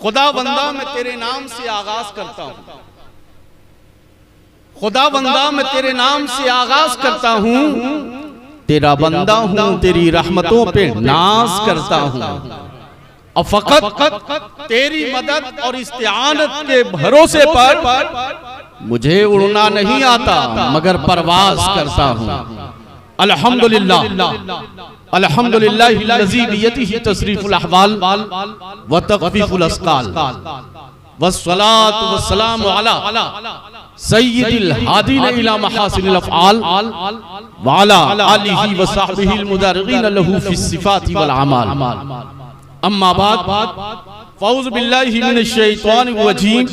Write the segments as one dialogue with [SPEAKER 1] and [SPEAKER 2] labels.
[SPEAKER 1] खुदा बंदा मैं तेरे नाम से आगाज करता हूँ, खुदा बंदा मैं तेरे नाम से आगाज करता हूँ, तेरा बंदा हूँ, तेरी रहमतों पे नाज करता हूँ। और फकत तेरी मदद और इस्तिआनत के भरोसे पर मुझे उड़ना नहीं आता मगर परवाज करता हूँ। अल्हम्दुलिल्लाह अल्हम्दुलिल्लाहिल्लज़ी बियदिही तसरीफुल अहवाल व तख़फ़ीफ़ुल अस्क़ाल वस्सलातु वस्सलामु अला सय्यिदिल हादीन इला महासिनिल अफ़आल व अला आलिहि व सहबिहिल मुदर्रिगीन लहू फ़िस सिफ़ाति वल अमाल। अम्मा बाद फ़ऊज़ु बिल्लाहि मिनश शैतानिर रजीम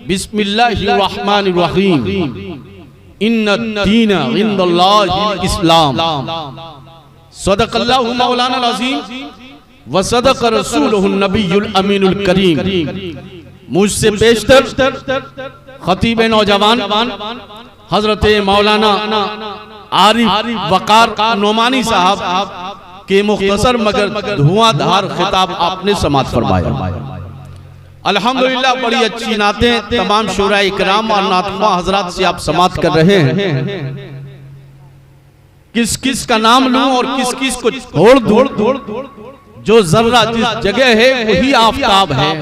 [SPEAKER 1] बिस्मिल्लाहिर रहमानिर रहीम। इन्नद-दीन इंदल्लाहिल इस्लाम। सदक़ल्लाहु मौलाना अज़ीम व सदक़ रसूलुहुन नबियुल अमीनुल करीम। मुझसे पेशतर खतीब नौजवान हजरत मौलाना आरिफ वकार नोमानी साहब के मुख्तसर मगर धुआंधार खिताब आपने समाअत फरमाया। अल्हम्दुलिल्लाह बड़ी अच्छी नातें तमाम शुरा इकराम और नातख़्वां हजरात से आप समाअत कर रहे हैं। किस किस का नाम लूं और किस किस को छोड़ दूं, जो जर्रा जिस जगह है वही आफताब है।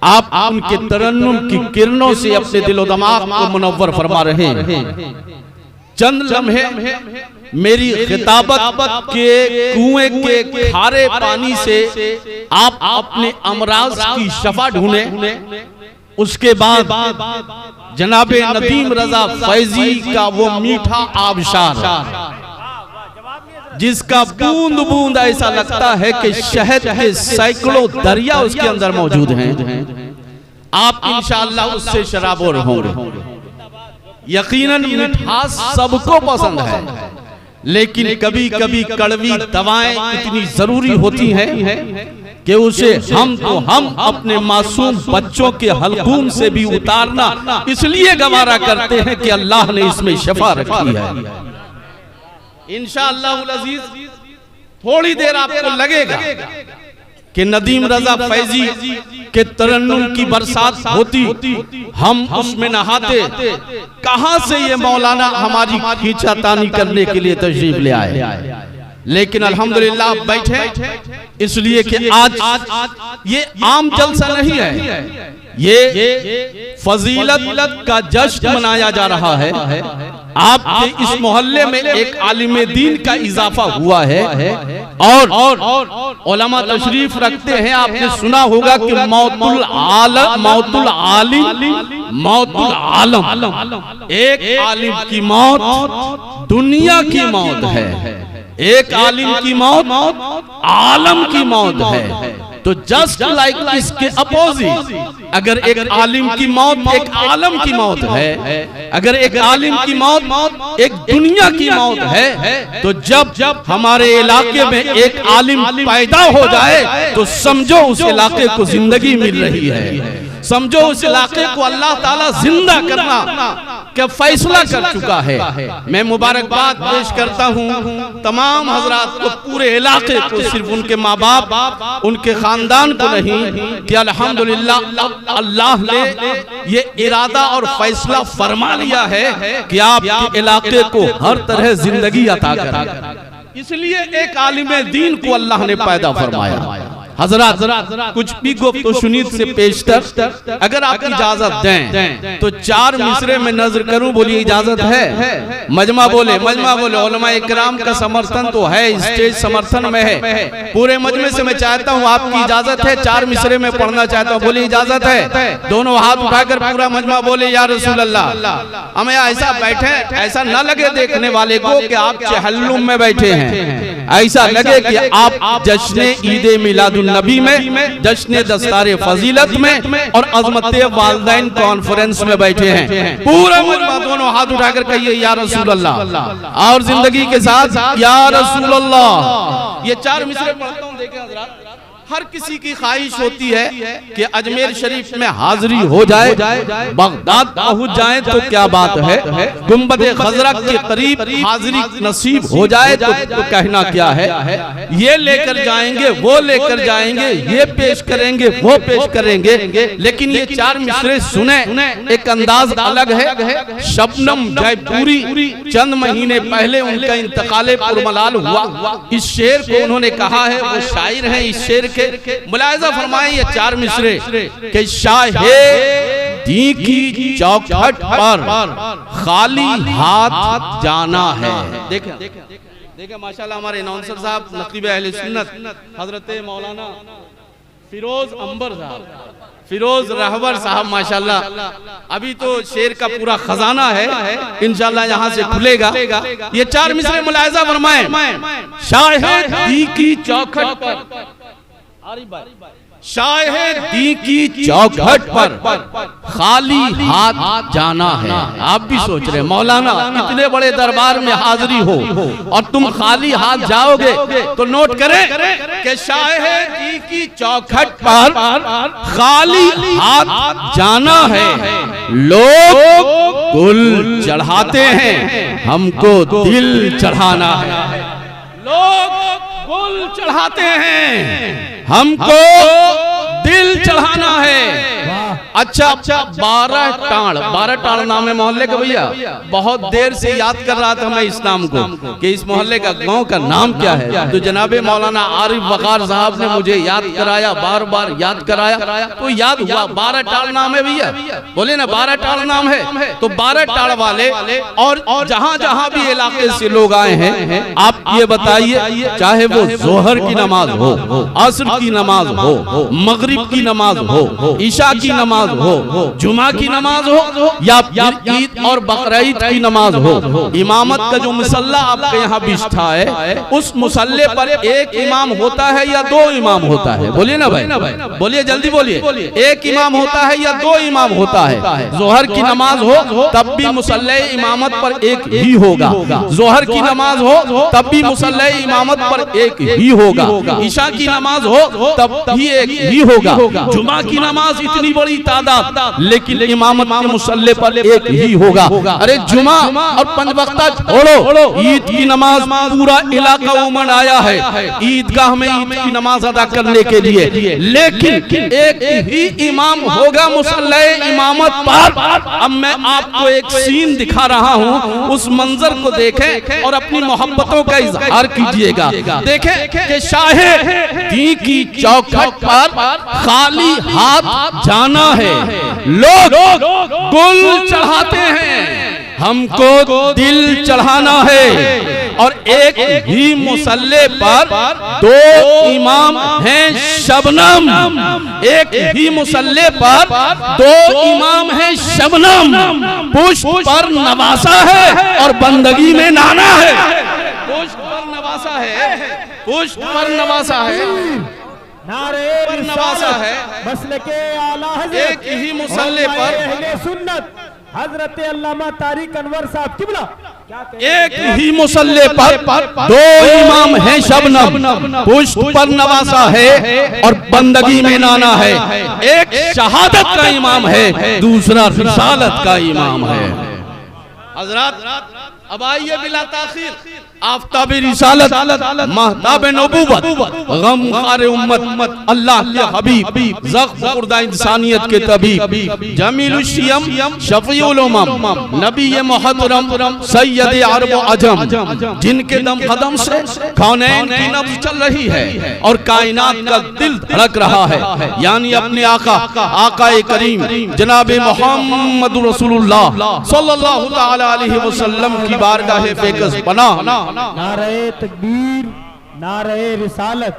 [SPEAKER 1] आप उनके तरन्नुम की किरणों से अपने दिलो दिमाग को मुनव्वर फरमा रहे हैं। चंद लम्हे मेरी खिताबत के कुएं के खारे पानी से आप अपने अमराज की शफा ढूंढे। उसके बाद जनाबे नदीम रजा फैजी का वो मीठा आबशार जिसका बूंद बूंद ऐसा लगता है कि शहद के सैकड़ों दरिया उसके अंदर मौजूद हैं, आप इंशाअल्लाह उससे शराबोर होंगे। यकीनन मिठास सबको पसंद है, लेकिन कभी कभी कड़वी दवाएं इतनी जरूरी होती हैं कि उसे हम अपने मासूम बच्चों के हलकूम से भी उतारना इसलिए गवारा करते हैं कि अल्लाह ने इसमें शफा रखी है। इंशाअल्लाहुल अजीज थोड़ी देर आपको लगेगा कि नदीम रजा फैजी के तरन्नुम की बरसात होती, हम उसमें नहाते। कहां से ये मौलाना हमारी खींचातानी करने के लिए तशरीफ ले आए। लेकिन अल्हम्दुलिल्लाह बैठे इसलिए कि आज ये आम जलसा नहीं है, ये फजीलत का जश्न मनाया जा रहा है। आपके इस मोहल्ले में एक आलिम दीन का इजाफा हुआ है और उलमा तशरीफ रखते हैं। आपने सुना होगा कि मौतुल आलम, एक आलिम की मौत दुनिया की मौत है, एक आलिम की मौत आलम की मौत है। तो जस्ट लाइक इसके अपोजिट अगर एक आलिम की मौत एक आलम की मौत है, अगर एक आलिम की मौत एक दुनिया की मौत है, तो जब हमारे इलाके में एक आलिम पैदा हो जाए तो समझो उस इलाके को जिंदगी मिल रही है, समझो उस इलाके को अल्लाह ताला जिंदा करना का फैसला कर चुका है। मैं मुबारकबाद पेश करता हूँ तमाम हजरात को, पूरे इलाके को, सिर्फ उनके माँ बाप उनके खानदान को नहीं, कि अल्हम्दुलिल्लाह अल्लाह ने ये इरादा और फैसला फरमा लिया है कि आपके इलाके को हर तरह जिंदगी अता करें। इसलिए एक आलिम दीन को अल्लाह ने पैदा फरमाया। हजरात कुछ भी गुफ्तगू सुनीत से पेशतर अगर आप इजाजत दें तो चार मिसरे में नजर करूं, बोलिए इजाजत है? मजमा बोले उलमा इकराम का समर्थन तो है, स्टेज समर्थन में है। पूरे मजमे से मैं चाहता हूं आपकी इजाजत है, चार मिसरे में पढ़ना चाहता हूं, बोलिए इजाजत है? दोनों हाथ उठाकर पूरा मजमा बोले या रसूल अल्लाह। हमें ऐसा बैठे, ऐसा न लगे देखने वाले को कि आप चहल्लुम में बैठे हैं, ऐसा लगे कि आप जश्न ईद मिलादुन नबी में, जश्न दस्तारे फजीलत में और अज़मत वालिदैन कॉन्फ्रेंस में बैठे हैं। पूरा मजमा दोनों हाथ उठाकर कहिए या रसूल अल्लाह, और जिंदगी के साथ या रसूल अल्लाह। ये चार मिसरे पढ़ता हूं, देखें हजरात, हर किसी की ख्वाहिश होती है कि अजमेर शरीफ में हाजिरी हो जाए, बगदाद पहुंच जाए तो क्या बात है, गुंबद खजरा के करीब हाजिरी नसीब हो जाए तो कहना क्या है। ये लेकर जाएंगे, वो लेकर जाएंगे, ये पेश करेंगे, वो पेश करेंगे, लेकिन ये चार मिसरे सुने, एक अंदाज अलग है। शबनम जयपुरी चंद महीने पहले उनका इंतकाले पुरमलाल हुआ। इस शेर को उन्होंने कहा है, वो शायर हैं। इस शेर के मुलाहिजा फरमाएं ये चार मिसरे कि शाहे दी की चौखट पर खाली हाथ जाना है। देखें माशाल्लाह हमारे अनाउंसर साहब नकीब अहले सुन्नत हजरत मौलाना फिरोज अंबर साहब, फिरोज रहबर साहब माशाल्लाह। अभी तो शेर का पूरा खजाना है, इंशाल्लाह यहाँ से खुलेगा। ये चार मिसरे मुलाहिजा फरमाएं। शाहे दी की चौखट पर, शाहे दी की चौखट पर खाली हाथ जाना है। आप भी सोच रहे मौलाना इतने बड़े दरबार में हाजिरी हो और तुम खाली हाथ जाओगे, तो नोट करें कि शाहे दी की चौखट पर खाली हाथ जाना है। लोग गुल चढ़ाते हैं, हमको दिल चढ़ाना है। लोग गुल चढ़ाते हैं, हमको दिल चढ़ाना है। अच्छा 12 टाण नाम है मोहल्ले का भैया। बहुत देर से याद कर रहा था मैं इस नाम को कि इस मोहल्ले का गांव का नाम क्या है। तो जनाबे मौलाना आरिफ वकार साहब ने मुझे याद कराया, बार बार याद कराया, तो याद हुआ 12 टाण नाम है भैया। बोले ना 12 टाण नाम है, तो 12 टाण वाले और जहाँ जहाँ भी इलाके से लोग आए हैं, आप ये बताइए, चाहे वो जोहर की नमाज हो, असर की नमाज हो, मगरिब की नमाज हो, ईशा की नमाज हो, जुमा की नमाज हो, या ईद और बकरीद की नमाज हो, इमामत का जो मुसल्ला आपके यहाँ बिछा है, उस मुसल्ले पर एक इमाम होता है या दो इमाम होता है? बोलिए ना भाई, बोलिए जल्दी बोलिए। एक इमाम होता है या दो इमाम होता है? जोहर की नमाज हो तब भी मुसल्ले इमामत पर एक ही होगा, जोहर की नमाज हो तब भी मुसल्ले इमामत पर एक ही होगा, ईशा की नमाज हो तब भी एक ही होगा, जुमा की नमाज इतनी बड़ी तादाद लेकिन इमामत के मुसल्ले पर एक ही होगा। अरे जुमा और 5 वक्ता छोड़ो, ईद की नमाज पूरा इलाका उमड़ आया है ईदगाह में ईद की नमाज अदा करने के लिए, लेकिन एक ही इमाम होगा मुसल्ले इमामत पर। अब मैं आपको एक सीन दिखा रहा हूँ, उस मंजर को देखें और अपनी मोहब्बतों का इजहार कीजिएगा। देखें कि शाहे दी की चौखट पर खाली हाथ जाना है। लोग गुल चढ़ाते हैं, हमको दिल चढ़ाना है। और एक ही मुसल्ले पर दो इमाम हैं शबनम, एक ही मुसल्ले पर दो इमाम हैं शबनम। पुष्प पर नवासा है और बंदगी में नाना है। पुष्प पर नवासा है, पुष्प पर नवासा है, नारे नवासा है, मसलके आला हज़रत एक ही मुसल्ले पर अहले सुन्नत हजरत अल्लामा तारिक अनवर साहब किबला, एक ही मुसल्ले पर दो इमाम हैं शबनम, पुष्प पर नवासा है और बंदगी में नाना है। एक शहादत का इमाम है, दूसरा रिसालत का इमाम है। हजरत अब आइए बिला ताखीर, आफताब रिसालत, महताब नबूवत, गमखार उम्मत, अल्लाह के हबीब, ज़ख्म खुर्दा इंसानियत के तबीब, जमीलुश शियम, शफीउल उमम, नबी मोहतरम, सैयद अरब अजम, जिनके दम कदम से कौनैन की नब्ज़ चल रही है और कायनात का दिल धड़क रहा है, यानी अपने आकाए करीम जनाब मोहम्मद रसूलुल्लाह सल्लल्लाहु तआला अलैहि वसल्लम की बारगाह बेकस बना।
[SPEAKER 2] नारे तकबीर, नारे रिसालत,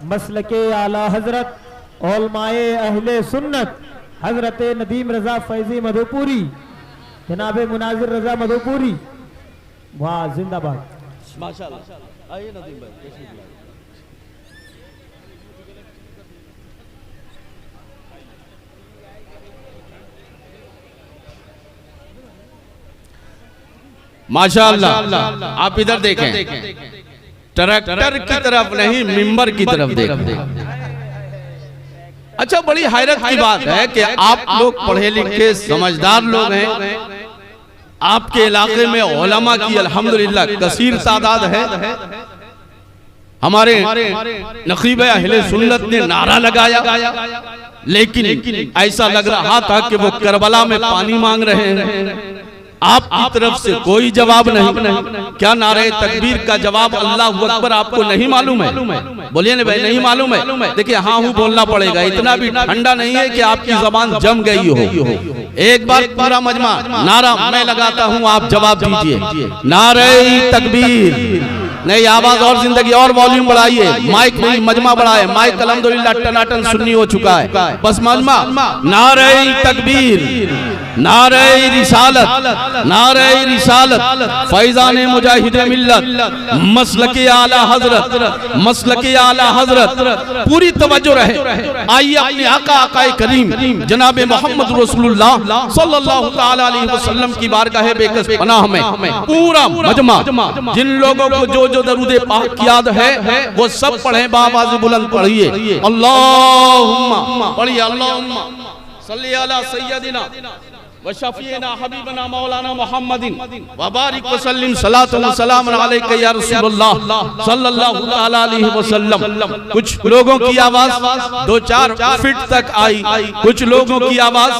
[SPEAKER 2] मसलके आला हजरत उलमाए अहले सुन्नत हजरत नदीम रजा फैजी मधुपुरी, जनाबे मुनाजिर रजा मधुपुरी, वाह जिंदाबाद माशाअल्लाह। आइए नदीम भाई।
[SPEAKER 1] माशाअल्लाह, आप इधर देखें, ट्रैक्टर की तरफ नहीं मिंबर की तरफ देखें। अच्छा, बड़ी हैरत की बात है कि आप लोग पढ़े लिखे समझदार लोग हैं, आपके इलाके में उलमा की अल्हम्दुलिल्लाह कसीर तादाद है। हमारे नकीब अहले सुन्नत ने नारा लगाया, लेकिन ऐसा लग रहा था कि वो करबला में पानी मांग रहे हैं। आपकी तरफ से कोई जवाब नहीं। क्या नारे तकबीर का जवाब अल्लाहु अकबर आपको नहीं मालूम है? बोलिए ना भाई, नहीं मालूम है? देखिए हाँ हूँ बोलना पड़ेगा, इतना भी ठंडा नहीं है कि आपकी जबान जम गई हो। एक बार पूरा मजमा नारा मैं लगाता हूँ, आप जवाब दीजिए। नारे तकबीर। नहीं, आवाज और जिंदगी और वॉल्यूम बढ़ाइए, माइक नहीं मजमा बढ़ाए। माइक अल्हम्दुलिल्लाह टनाटन सुन्नी हो चुका है, बस मजमा। नारे तकबीर, नारे रिसालत, नारे रिसालत, फैजान मुजाहिद मिल्लत, मसलके आला हजरत, मसलके आला हजरत। पूरी तवज्जो रहे। आइए अपने आका आकाए करीम जनाब मोहम्मद रसूलुल्लाह सल्लल्लाहु तआला अलैहि वसल्लम की बारगाह बेकस पनाह में पूरा मजमा, जिन लोगों को जो जो दरूदे पाक की याद है वो सब पढ़े, बाआवाज़ बुलंद पढ़िए। अल्लाहुम्मा पढ़िए, अल्लाहुम्मा सल्ली अला सय्यदिना व शफीना हबीबना मौलाना मुहम्मदिन व बारिक व सल्लिम सलातो व सलाम अलैका या रसूलुल्लाह सल्लल्लाहु तआला अलैहि वसल्लम। कुछ लोगों की आवाज 2-4 फीट तक आई, कुछ लोगों की आवाज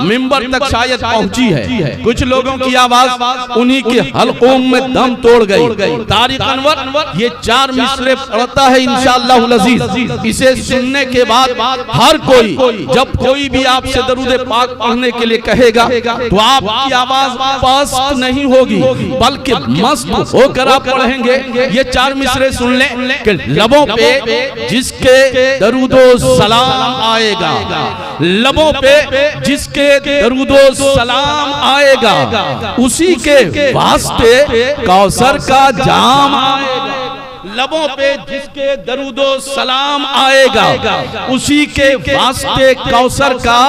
[SPEAKER 1] मिंबर तक शायद पहुंची है, कुछ लोगों की आवाज उन्हीं के हलकों में दम तोड़ गई। तारिक अनवर ये 4 मिसरे पढ़ता है इंशाअल्लाह अज़ीज। इसे सुनने के बाद हर कोई, जब कोई भी आपसे दरूद पाक पढ़ने के लिए कहेगा तो आपकी आवाज पस्त नहीं होगी, बल्कि मस्त होकर आप पढ़ेंगे। ये 4 मिसरे सुन लें कि लबों पे जिसके दरूदो सलाम आएगा, लबों पे जिसके दरूदो सलाम आएगा, उसी के वास्ते कौसर का जाम आएगा। लबों पे जिसके दरूदो सलाम आएगा, उसी के वास्ते कौसर का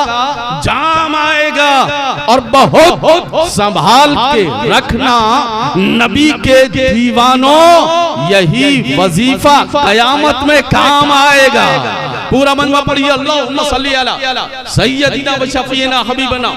[SPEAKER 1] जाम आएगा। और बहुत संभाल के रखना नबी के दीवानों, यही वजीफा कयामत में काम आएगा। पूरा मनवा पढ़िए। अल्लाहुम्मा सल्ली अला सय्यदिना व शफीना हबीबना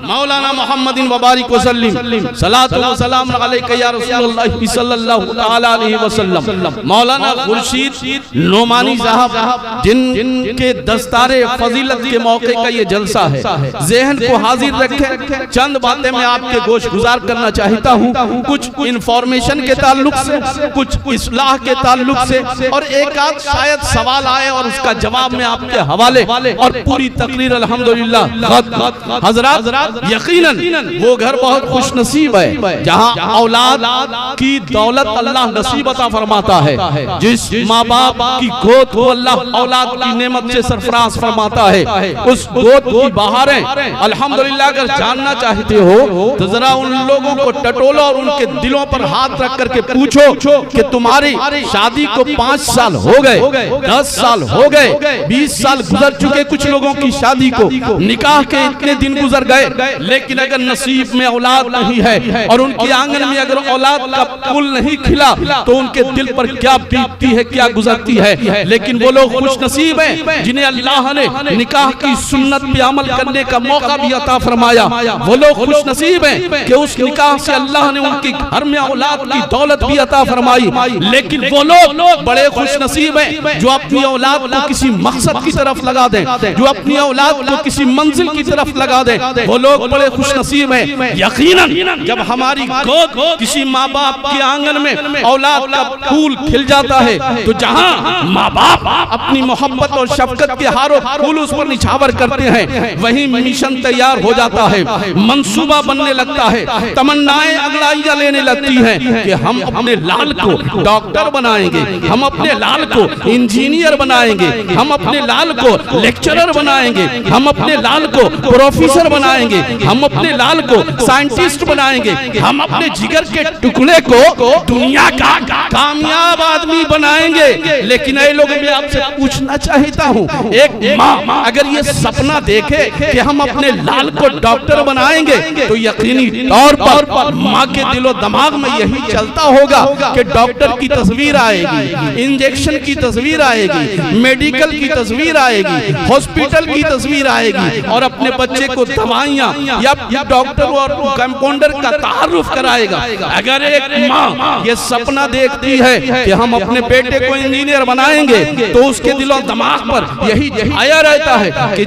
[SPEAKER 1] मौलाना मुहम्मदिन व बारिक व सल्लिम सलातो व सलाम अलैका या रसूलुल्लाह सल्लल्लाहु तआला अलैहि वसल्लम। मौलाना खुर्शीद नोमानी साहब जिनके दस्तारे फजीलत के मौके का ये जलसा है, ज़हन को हाजिर रखें। चंद बातें मैं आपके गोश गुजार करना चाहता हूँ, कुछ इंफॉर्मेशन के ताल्लुक से, कुछ इस्लाह के ताल्लुक से, और एक आध शायद सवाल आए और उसका जवाब में आपके हवाले, और पूरी तकरीर अल्हम्दुलिल्लाह। हजरात यकीनन वो घर बहुत खुशनसीब है जहाँ औलाद की दौलत अल्लाह नसीब अता फरमाता है। जिस माँ बाप की गोद को अल्लाह औलाद की नेमत से सरफराज फरमाता है, उस गोद की बहारें अल्हम्दुलिल्लाह अगर जानना चाहते हो तो जरा उन लोगों को टटोलो और उनके दिलों पर हाथ रख करके पूछो कि तुम्हारी शादी को 5 साल हो गए, 10 साल हो गए, 20 साल गुजर चुके कुछ लोगों की शादी को, निकाह के इतने दिन गुजर गए, लेकिन अगर नसीब में औलाद नहीं है और उनके आंगन में अगर औलाद का फूल नहीं खिला तो उनके दिल पर क्या बीतती है, क्या गुजरती है। लेकिन वो लोग खुश नसीब हैं जिन्हें अल्लाह ने निकाह की सुन्नत पे अमल करने का मौका भी अता फरमाया। वो लोग खुश नसीब हैं कि उस निकाह से अल्लाह ने उनके घर में औलाद की दौलत भी अता फरमाई। लेकिन वो लोग बड़े खुश नसीब हैं जो अपनी औलाद को किसी मकसद की तरफ लगा दें, जो अपनी औलाद को किसी मंजिल की तरफ लगा दें। वो लोग बड़े खुश नसीब हैं। यकीनन जब हमारी गोद किसी माँ बाप के आंगन में औलाद का फूल खिल जाता है तो जहाँ माँ बाप अपनी मोहब्बत और शफकत के हारों फूल उस पर निछावर करते हैं, वहीं मिशन तैयार हो जाता है, मंसूबा बनने लगता है, तमन्नाएं अगड़ाइयां लेने लगती हैं कि हम अपने लाल को डॉक्टर बनाएंगे, हम अपने लाल को इंजीनियर बनाएंगे, हम अपने लाल को लेक्चरर बनाएंगे, हम अपने लाल को प्रोफेसर बनाएंगे, हम अपने लाल को साइंटिस्ट बनाएंगे, हम अपने जिगर के टुकड़े को दुनिया का कामयाब आदमी बनाएंगे। लेकिन ऐ लोग मैं आपसे पूछना चाहता हूँ, एक माँ अगर ये सपना देखे कि हम अपने लाल को डॉक्टर बनाएंगे तो यकीनी तौर पर माँ के दिलो दिमाग में यही चलता होगा कि डॉक्टर की तस्वीर आएगी, इंजेक्शन की तस्वीर आएगी, मेडिकल की तस्वीर आएगी, हॉस्पिटल की तस्वीर आएगी, और अपने बच्चे को दवाइयाँ या डॉक्टर और कंपाउंडर का तारुफ कराएगा। अगर एक माँ ये सपना देखती है कि हम अपने बेटे को इंजीनियर बनाएंगे, तो उसके दिलो दिमाग पर यही आया रहता है कि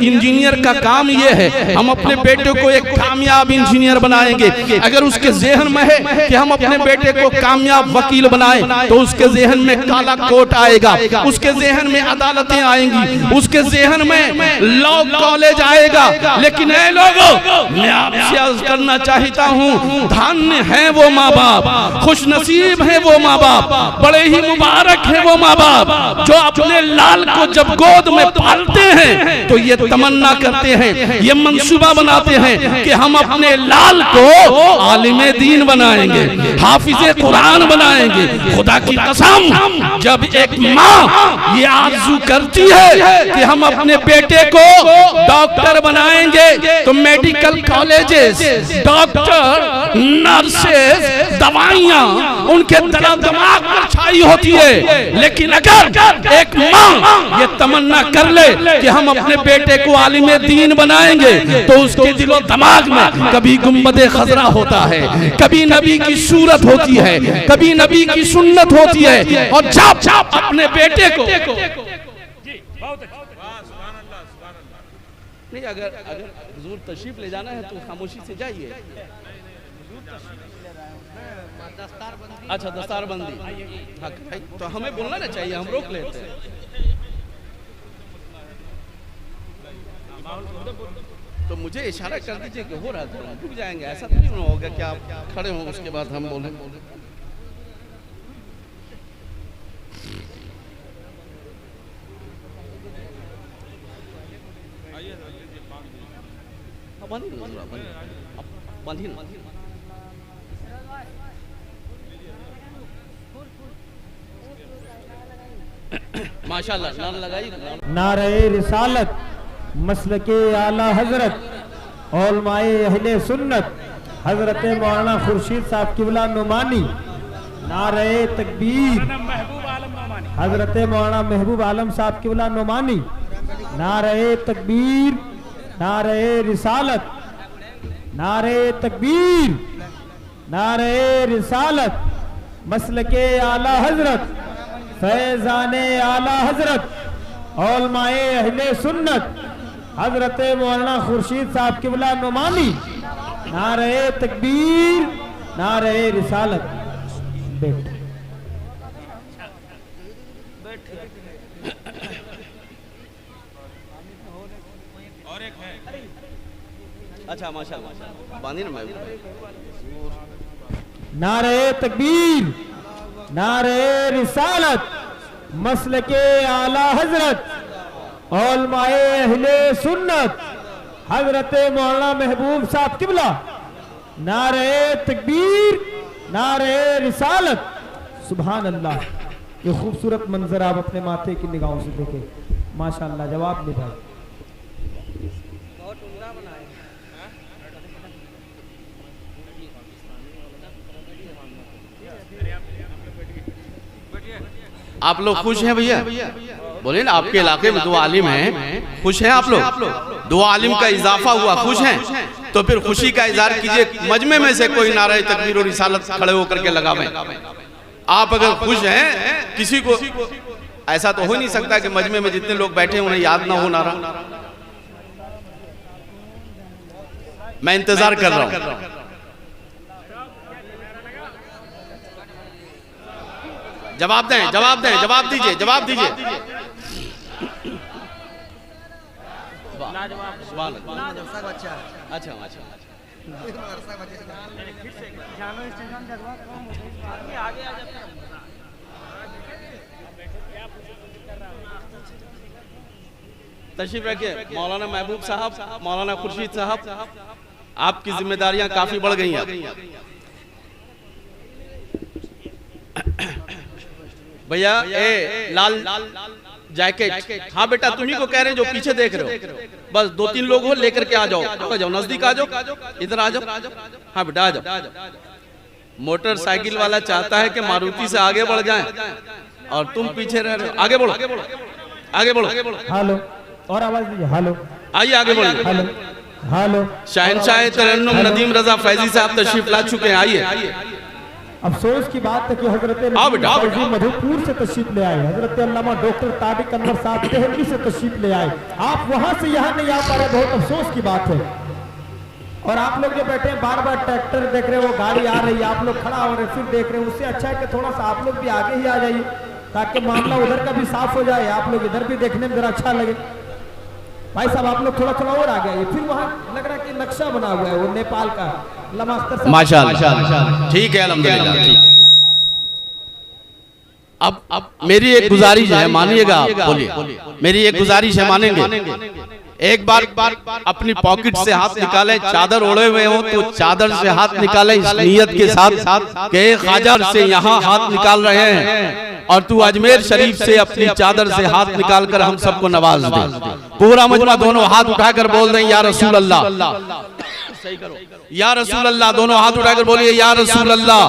[SPEAKER 1] इंजीनियर का काम ये है, हम अपने बेटे को एक कामयाब इंजीनियर बनाएंगे। अगर उसके ज़हन में है कि हम अपने बेटे को कामयाब वकील बनाएं, तो उसके ज़हन में काला कोट आएगा, उसके ज़हन में अदालतें आएंगी, उसके ज़हन में लॉ कॉलेज आएगा। लेकिन ऐ लोगों, मैं आपसे अर्ज करना चाहता हूँ, धन्य है वो माँ बाप, खुश नसीब है वो माँ बाप, बड़े ही मुबारक है वो माँ बाप जो अपने लाल को जब गोद में पालते हैं तो ये तमन्ना करते हैं, ये मंसूबा बनाते हैं कि हम अपने लाल को आलिमे दीन बनाएंगे, हाफिजे कुरान बनाएंगे। खुदा की कसम, जब एक माँ ये आरज़ू करती है कि हम अपने बेटे को डॉक्टर बनाएंगे, तो मेडिकल कॉलेजेस, डॉक्टर, नर्सेस, दवाइयाँ उनके दिमाग पर छाई होती है। लेकिन अगर एक माँ ये तमन्ना कर ले कि हम अपने बेटे को आलिमे दीन बनाएंगे, तो उसके दिलो दिमाग में कभी गुंबदे खजरा होता है, कभी नबी की सूरत होती है, कभी नबी की सुन्नत होती है। और जब अपने बेटे को नहीं, अगर हुजूर तशरीफ ले जाना है तो खामोशी से जाइए। अच्छा, दस्तारबंदी, हाँ भाई, तो हमें बोलना ना चाहिए, हम रोक लेते हैं। तो मुझे इशारा कर दीजिए कि हो रहा है, तो हम रुक जाएंगे। ऐसा तो नहीं होगा कि आप खड़े हों उसके बाद हम बोलें। माशाल्लाह, नाम लगाइए।
[SPEAKER 2] नारे रिसालत मसलके आला हजरत औलमाए अहले सुन्नत हजरत मौलाना खुर्शीद साहब किबला नुमानी। नारे तकबीर हजरत मौलाना महबूब आलम साहब किबला नुमानी। नारे तकबीर, नारे रिसालत, नारे तकबीर, नारे रिसालत मसलके आला हजरत फैजाने आला हजरत औलमाए अहले सुन्नत हजरत मौलाना खुर्शीद साहब किबला नुमानी। नारे तकबीर, नारे रिसालत। बैठ।
[SPEAKER 1] अच्छा, माशाल्लाह, बांधी ना मैं।
[SPEAKER 2] नारे तकबीर, नारे रिसालत मसलके आला हजरत औलमाए अहले सुन्नत हजरत मौलाना महबूब साहब किबला। नारे तकबीर, नारे रिसालत। सुभान अल्लाह। ये खूबसूरत मंजर आप अपने माथे की निगाहों से देखें। माशाअल्लाह, जवाब दे भाई।
[SPEAKER 1] आप लोग खुश हैं भैया? बोले ना, आपके इलाके में 2 आलिम हैं, खुश हैं आप लोग? 2 आलिम का इजाफा हुआ, खुश हैं? तो फिर खुशी का इजहार कीजिए, मजमे में से कोई नारे तकबीर और रिसालत खड़े होकर के लगावें। आप अगर खुश हैं, किसी को ऐसा तो हो नहीं सकता कि मजमे में जितने लोग बैठे उन्हें याद ना हो नारा। मैं इंतजार कर रहा हूं। जवाब दें, जवाब दें, जवाब दीजिए, जवाब दीजिए। अच्छा, अच्छा, तशरीफ रखिए। मौलाना महबूब साहब, मौलाना खुर्शीद साहब, आपकी जिम्मेदारियां काफी बढ़ गई हैं भैया। ए लाल जैकेट, हाँ बेटा तुम्ही को कह रहे हैं जो पीछे देख रहे हो। बस 2-3 लोग हो, लेकर के आ जाओ, नजदीक आ जाओ, इधर आ जाओ। हाँ बेटा, आ जाओ। मोटरसाइकिल वाला चाहता है कि मारुति से आगे बढ़ जाएं और तुम पीछे रह रहे हो। आगे बढ़ो, आगे बढ़ो।
[SPEAKER 2] हेलो, और आवाज दीजिए। हेलो,
[SPEAKER 1] आइए आगे बढ़िए।
[SPEAKER 2] Hello, hello.
[SPEAKER 1] शहंशाह तरन्नुम नदीम रजा फैजी साहब तशरीफ ला चुके हैं, आइए।
[SPEAKER 2] अफसोस की बात है कि हजरत
[SPEAKER 1] आओ बेटा, आओ बेटा।
[SPEAKER 2] मधुपुर से तशरीफ ले आए, हजरत अल्लामा डॉक्टर तारिक अनवर साहब देहली से तशरीफ ले आए, आप वहां से यहाँ नहीं आ पा रहे, बहुत अफसोस की बात है। और आप लोग जो बैठे हैं बार बार ट्रैक्टर देख रहे हैं, वो गाड़ी आ रही है, आप लोग खड़ा हो रहे हैं, फिर देख रहे हैं, उससे अच्छा है कि थोड़ा सा आप लोग भी आगे ही आ जाइए ताकि मामला उधर का भी साफ हो जाए, आप लोग इधर भी देखने में जरा अच्छा लगे। भाई साहब आप लोग थोड़ा थोड़ा और आ गए, फिर वहाँ लग रहा है कि नक्शा बना हुआ है वो नेपाल का, अल्लामा अख्तर साहब।
[SPEAKER 1] माशाअल्लाह, ठीक है, अल्हम्दुलिल्लाह, ठीक। अब मेरी एक गुजारिश है, मानिएगा आप, बोलिए। मेरी एक गुजारिश है, मानेंगे? एक बार अपनी पॉकेट से हाथ निकाले, चादर ओढ़े हुए हो तो चादर से हाथ निकाले इस नियत के साथ कि ख्वाजा से यहाँ हाथ निकाल रहे हैं और तू अजमेर शरीफ से अपनी चादर से हाथ निकाल कर हम सबको नवाज दे। पूरा मजमा दोनों हाथ उठाकर बोल रहे हैं या रसूल अल्लाह, या रसूल अल्लाह, दोनों हाथ उठाकर बोलिए या रसूल अल्लाह,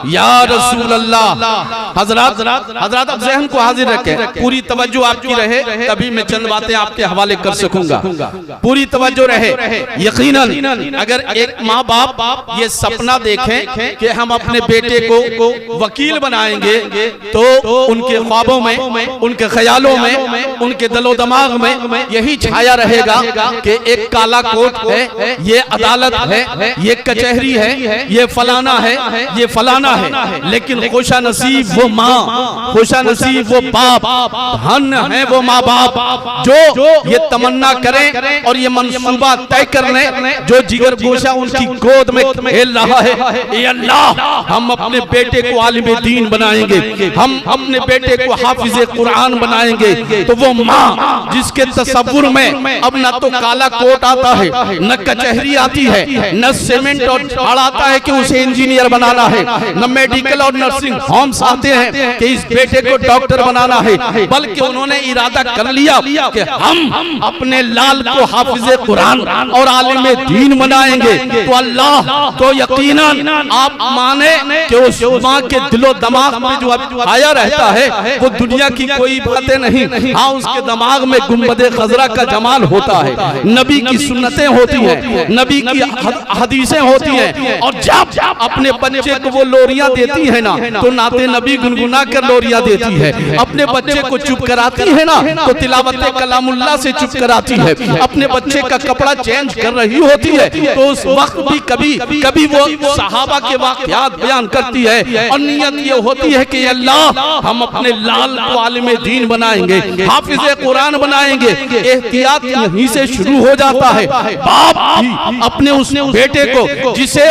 [SPEAKER 1] या रसूल अल्लाह। हजरात अब ज़हन को हाजिर रखें, पूरी तवज्जो आपकी रहे तभी मैं चंद बातें आपके हवाले कर सकूंगा। पूरी तवज्जो रहे। यकीनन अगर एक माँ बाप ये सपना देखें कि हम अपने बेटे को वकील बनाएंगे तो उनके ख्वाबों में, उनके ख्यालों में, उनके दिलो दिमाग में यही छाया रहेगा कि एक काला कोट है, ये अदालत है, ये कचहरी है, ये फलाना है, ये फलाना है। लेकिन खुशा नसीब वो माँ, खुशा नसीब वो बाप, धन है वो माँ बाप जो ये तमन्ना करें और ये मंसूबा तय कर लें, जो जिगर गोशा उनकी गोद में खेल रहा है, ए अल्लाह हम अपने बेटे को आलिम दीन बनाएंगे, हम अपने बेटे को हाफिज कुरान बनाएंगे। तो वो माँ जिसके तसव्वुर में अब न तो काला कोट आता है, न कचहरी आती है, न सीमेंट और झाड़ आता है कि उसे इंजीनियर बनाना है, न मेडिकल और नर्सिंग होम्स आते हैं कि इस बेटे को डॉक्टर बनाना है, बल्कि उन्होंने इरादा कर लिया कि हम अपने लाल को हाफिज कुरान और आलिम दीन बनाएंगे। तो अल्लाह तो यकीनन आप माने कि उस माँ के दिलो दिमाग में जो आया रहता है वो दुनिया की कोई बातें नहीं। हाँ, उसके दिमाग में गुंबदे खजरा का जमाल होता है, नबी की सुन्नतें होती हैं, नबी की हदीसें होती हैं। और जब अपने बच्चे को वो लोरियां देती है ना तो नाते नबी गुनगुना कर लोरियां देती है, अपने बच्चे को चुप कराती है ना तो तिलावत कलामुल्लाह से चुप कराती है, अपने बच्चे का कपड़ा चेंज कर रही होती है तो उस वक्त भी कभी कभी वो सहाबा के वाक़यात बयान करती है और नियत ये होती है कि अल्लाह हम अपने लाल को आलिम दीन बनाएंगे, हाफिज कुरान बनाएंगे। एहतियात यहीं से शुरू हो जाता है। बाप भी अपने उस बेटे को जिसे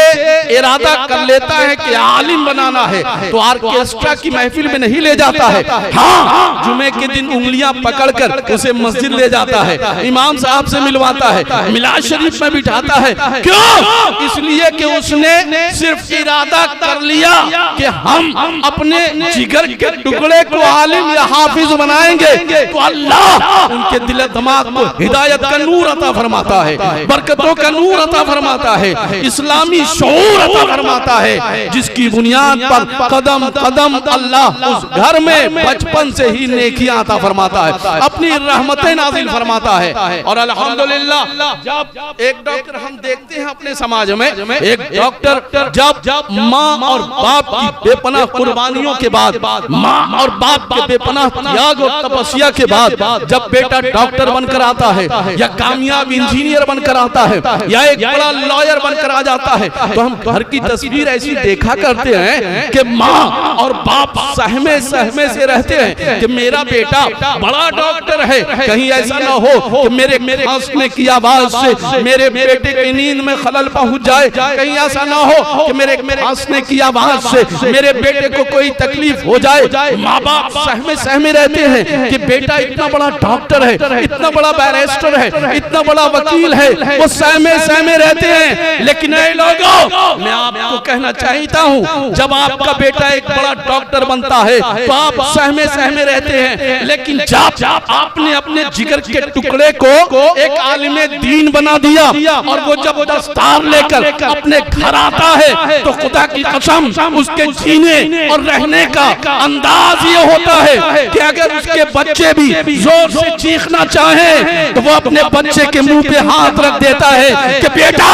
[SPEAKER 1] इरादा कर लेता है कि आलिम बनाना है तो ऑर्केस्ट्रा की महफिल में नहीं ले जाता है, हाँ जुमे के दिन उंगलियां पकड़कर उसे मस्जिद ले जाता है, इमाम साहब से मिलवाता है, मिलाद शरीफ में बिठाता है। क्यों? इसलिए कि उसने सिर्फ इरादा कर लिया कि हम अपने जिगर के टुकड़े को आलिम या हाफिज बनाएंगे तो अल्लाह उनके दिल दिमाग को हिदायत का नूर अता फरमाता है, बरकतों का नूर अता फरमाता है, इस्लामी शऊर अता फरमाता है, जिसकी बुनियाद पर कदम कदम अल्लाह उस घर में बचपन से ही नेकियां अता फरमाता है, अपनी रहमतें नाजिल फरमाता है। और अल्हम्दुलिल्लाह जब एक डॉक्टर हम देखते हैं अपने समाज में, एक डॉक्टर जब माँ और बाप की बेपनाह कुर्बानियों के बाद, माँ और बाप के बेपनाह त्याग और तपस्या के बाद जब बेटा डॉक्टर बनकर आता है या कामयाब इंजीनियर बनकर आता है या एक बड़ा लॉयर बनकर आ जाता है तो हम घर की तस्वीर ऐसी देखा करते हैं कि माँ और बाप सहमे सहमे से रहते हैं कि मेरा बेटा बड़ा डॉक्टर है, कहीं ऐसा ना हो कि मेरे हंसने की आवाज से मेरे बेटे की नींद में खलल पहुंच जाए, कहीं ऐसा ना हो कि मेरे हंसने की आवाज से मेरे बेटे को कोई तकलीफ हो जाए। माँ बाप सहमे सहमे रहते हैं कि बेटा इतना बड़ा डॉक्टर है, इतना बड़ा बैरिस्टर है, इतना बड़ा वकील है, वो सहमे सहमे सहमे रहते हैं। लेकिन ऐ लोगों, मैं आपको कहना चाहता हूं, जब आपका बेटा एक बड़ा डॉक्टर बनता है तो आप सहमे सहमे रहते हैं, लेकिन जब आपने अपने जिगर के टुकड़े को एक आलिमे दीन बना दिया और वो जब दस्तार लेकर अपने घर आता है तो खुदा की कसम उसके जीने और रहने का अंदाज ये होता है कि अगर उसके बच्चे भी जोर से चीखना चाहे तो वो अपने बच्चे के मुंह पे हाथ रख देता है कि बेटा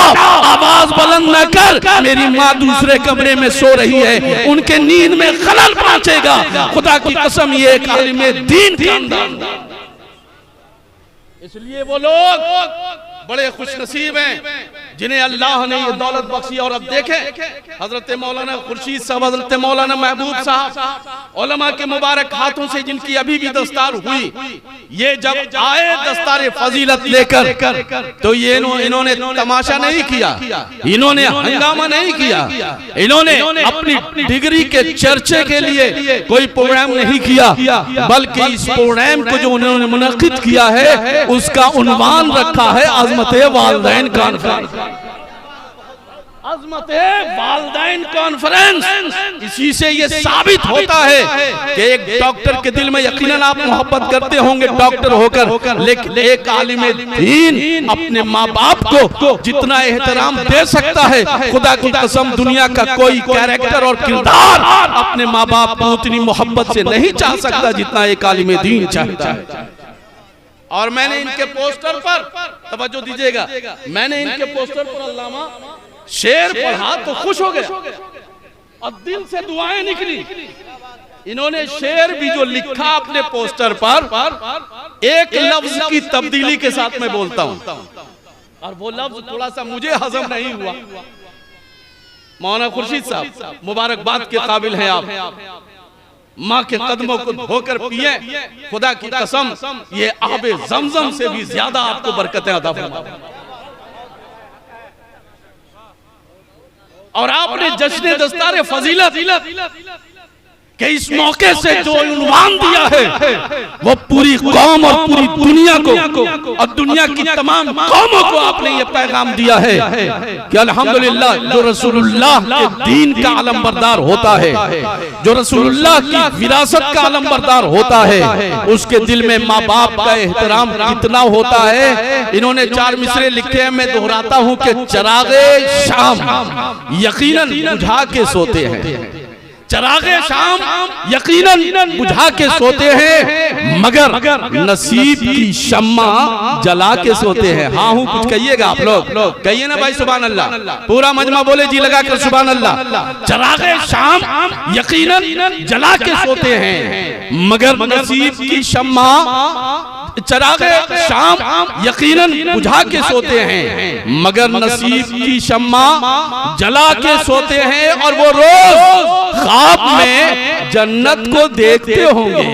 [SPEAKER 1] आवाज बुलंद न कर, मेरी माँ दूसरे कमरे में सो रही है, उनके नींद में खलल पहुंचेगा। खुदा की कसम ये एक आलिमे दीन का अंदाज। इसलिए वो लोग बड़े खुशनसीब हैं जिन्हें अल्लाह ने ये दौलत बख्शी। और अब देखें हजरत मौलाना खुर्शीद साहब, हजरत मौलाना महबूब साहब, उलमा के मुबारक हाथों से जिनकी अभी भी दस्तार हुई, ये जब आए दस्तार फजीलत लेकर तो ये इन्होंने तमाशा नहीं किया, इन्होंने हंगामा नहीं किया, इन्होंने अपनी डिग्री के चर्चे के लिए कोई प्रोग्राम नहीं किया, बल्कि इस प्रोग्राम को जो उन्होंने मुनक्किद किया है उसका उन्वान रखा है अज़मत-ए वालिदैन कॉन्फ्रेंस। अज़मत-ए वालिदैन कॉन्फ्रेंस। इसी से ये साबित होता है कि एक डॉक्टर के दिल में यकीनन आप मोहब्बत करते होंगे डॉक्टर होकर, लेकिन एक आलिम दीन अपने माँ बाप को जितना एहतराम दे सकता है, खुदा की कसम दुनिया का कोई कैरेक्टर और किरदार अपने माँ बाप को उतनी मोहब्बत से नहीं चाह सकता जितना एक आलिम दीन चाहता है। और मैंने इनके पोस्टर पर तवज्जो दीजिएगा, मैंने इनके पोस्टर पर अल्लामा शेर पढ़ा तो खुश हो गया और दिल से दुआएं निकली। इन्होंने शेर भी जो लिखा अपने पोस्टर पर, एक लफ्ज की तब्दीली के साथ मैं बोलता हूं और वो लफ्ज थोड़ा सा मुझे हजम नहीं हुआ। मौलाना खुर्शीद साहब मुबारकबाद के काबिल हैं आप, माँ के कदमों को धोकर पिए, खुदा की कसम ये आबे जमजम से भी ज्यादा आपको बरकतें अता फरमाए। और आपने जश्न दस्तार फजीलत कि इस मौके से जो उन्वान दिया है वो पूरी कौम और पूरी दुनिया को और दुनिया की तमाम कौमों को आपने ये पैगाम दिया है कि अल्हम्दुलिल्लाह जो रसूलुल्लाह के दीन का अलमबरदार होता है, जो रसूलुल्लाह की विरासत का अलमबरदार होता है, उसके दिल में माँ बाप का एहतराम कितना होता है। इन्होंने 4 मिसरे लिखे हैं, मैं दोहराता हूँ कि चरागे शाम यकीनन बुझा के सोते हैं, चरागे शाम यकीनन बुझा के सोते हैं, मगर नसीब की शम्मा जला के सोते हैं। हाँ हूँ कुछ कहिएगा आप लोग, कहिए ना भाई सुभान अल्लाह, पूरा मजमा बोले जी लगा कर सुभान अल्लाह। चरागे शाम यकीनन जला के सोते हैं, मगर नसीब की शम्मा, चरागे शाम यकीनन बुझा के सोते हैं, मगर नसीब की शम्मा जला के सोते हैं। और वो रोज ख्वाब में जन्नत को देखते होंगे,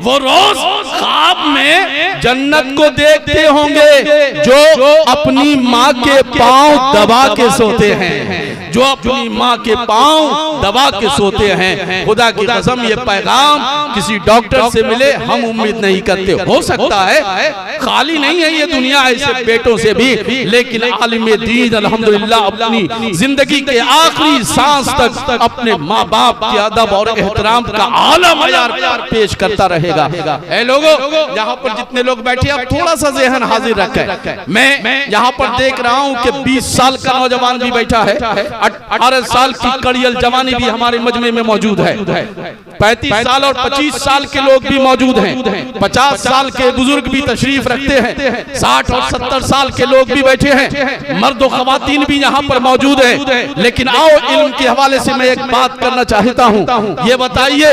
[SPEAKER 1] वो रोज ख्वाब में जन्नत को देखते होंगे जो अपनी माँ के पांव दबा के सोते हैं, जो अपनी माँ के पांव दबा के सोते हैं। खुदा की कसम ये पैगाम किसी डॉक्टर से मिले हम उम्मीद नहीं करते, हो सकता है खाली नहीं है ये दुनिया ऐसे बेटों से भी, लेकिन आलिम दीन अल्हम्दुलिल्लाह अपनी जिंदगी के आखिरी सांस तक अपने माँ बाप के अदब और एहतराम का आला मयार पेश करता रहेगा। ऐ लोगों, यहाँ पर जितने लोग बैठे अब थोड़ा सा ज़हन हाजिर रखें। मैं यहाँ पर देख रहा हूँ कि 20 साल का नौजवान भी बैठा है, 18 साल की कड़ियल जवानी भी हमारे मजमे में मौजूद है, 35 साल और 25 साल के लोग भी मौजूद हैं, 50 साल के बुजुर्ग भी तशरीफ रखते हैं, 60 और 70 साल के लोग भी बैठे हैं, मर्द और खवातीन भी यहाँ पर मौजूद हैं। लेकिन आओ इल्म के हवाले से मैं एक बात करना चाहता हूँ, ये बताइए